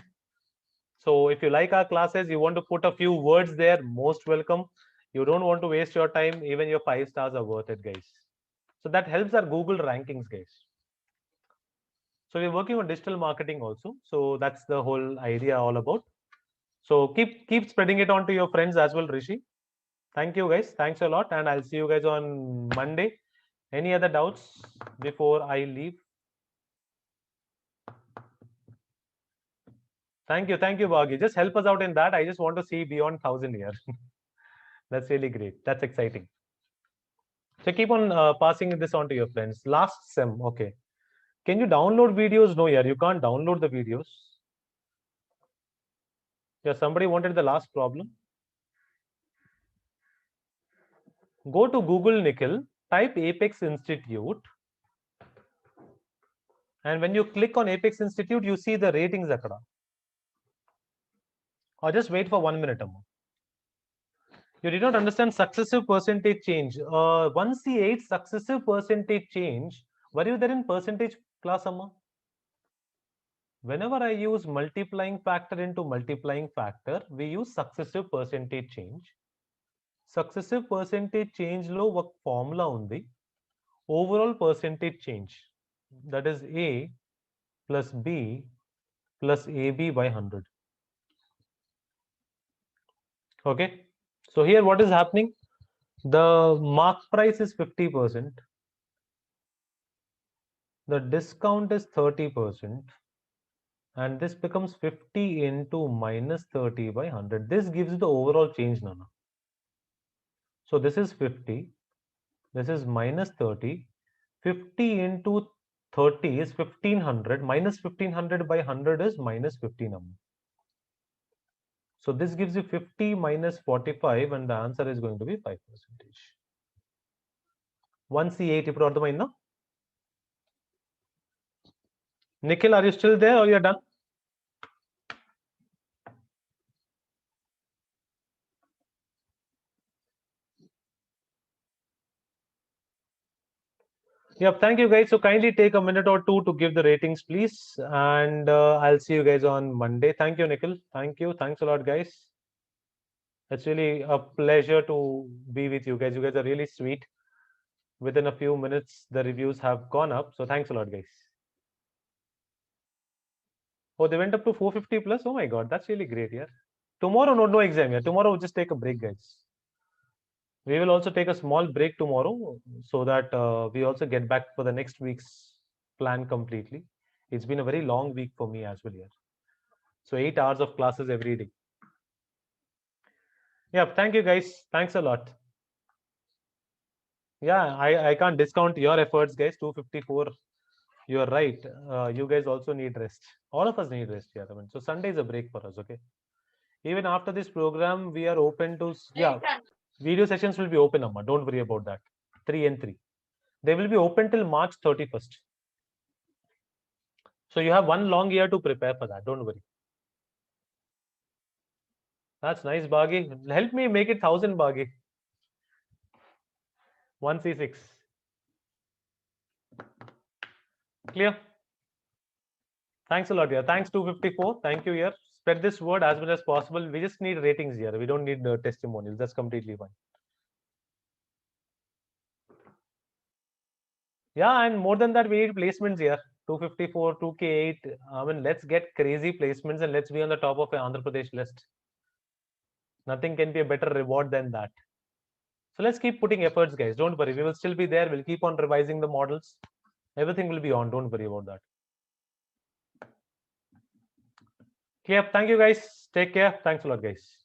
Speaker 1: So if you like our classes, you want to put a few words there, most welcome. You don't want to waste your time, even your 5 stars are worth it, guys. So that helps our Google rankings, guys. So we're working on digital marketing also. So that's the whole idea all about. So keep spreading it on to your friends as well, Rishi. Thank you, guys. Thanks a lot. And I'll see you guys on Monday. Any other doubts before I leave? Thank you, Bhagi. Just help us out in that. I just want to see beyond 1,000 here. That's really great. That's exciting. So keep on passing this on to your friends. Last sem, okay. Can you download videos? No, yeah, you can't download the videos. Yeah, somebody wanted the last problem. Go to Google, Nikhil, type Apex Institute. And when you click on Apex Institute, you see the ratings akada. Or just wait for 1 minute. Amma. You did not understand successive percentage change. 1C8 successive percentage change. Were you there in percentage class, Amma? Whenever I use multiplying factor into multiplying factor, we use successive percentage change. Successive percentage change lo ఒక formula undi. Overall percentage change. That is A plus B plus AB by 100. Okay. So here what is happening? The mark price is 50%. The discount is 30%. And this becomes 50 into minus 30 by 100. This gives you the overall change, Nana. So this is 50. This is minus 30. 50 into 30 is 1500. Minus 1500 by 100 is minus 15. So this gives you 50 minus 45, and the answer is going to be 5%. 1C8 ఇప్పుడు అర్థమైందా? Nikhil, are you still there or you're done? Yep, thank you guys. So kindly take a minute or two to give the ratings, please. And I'll see you guys on Monday. Thank you, Nikhil. Thank you. Thanks a lot, guys. It's really a pleasure to be with you guys. You guys are really sweet. Within a few minutes, the reviews have gone up. So thanks a lot, guys. Oh, they went up to 450 plus. Oh my God, that's really great. Yeah. Tomorrow, no exam. Yeah. Tomorrow, we'll just take a break, guys. We will also take a small break tomorrow so that we also get back for the next week's plan completely. It's been a very long week for me as well here. So 8 hours of classes every day. Yeah, thank you guys. Thanks a lot. Yeah, I can't discount your efforts, guys. 254. You're right. You guys also need rest. All of us need rest here. I mean, so Sunday is a break for us, okay? Even after this program, we are open to, yeah, video sessions will be open, Amma. Don't worry about that. 3 and 3. They will be open till March 31st. So you have one long year to prepare for that. Don't worry. That's nice, Bagi. Help me make it 1000, Bagi. 1C6. Clear? Thanks a lot, yeah. Thanks 254. Thank you, here. Spread this word as much as possible. We just need ratings here. We don't need testimonials. That's completely fine. Yeah, and more than that, we need placements here. 254, 2K8. I mean, let's get crazy placements and let's be on the top of an Andhra Pradesh list. Nothing can be a better reward than that. So let's keep putting efforts, guys. Don't worry. We will still be there. We'll keep on revising the models. Everything will be on. Don't worry about that. Clear. Thank you, guys. Take care. Thanks a lot, guys.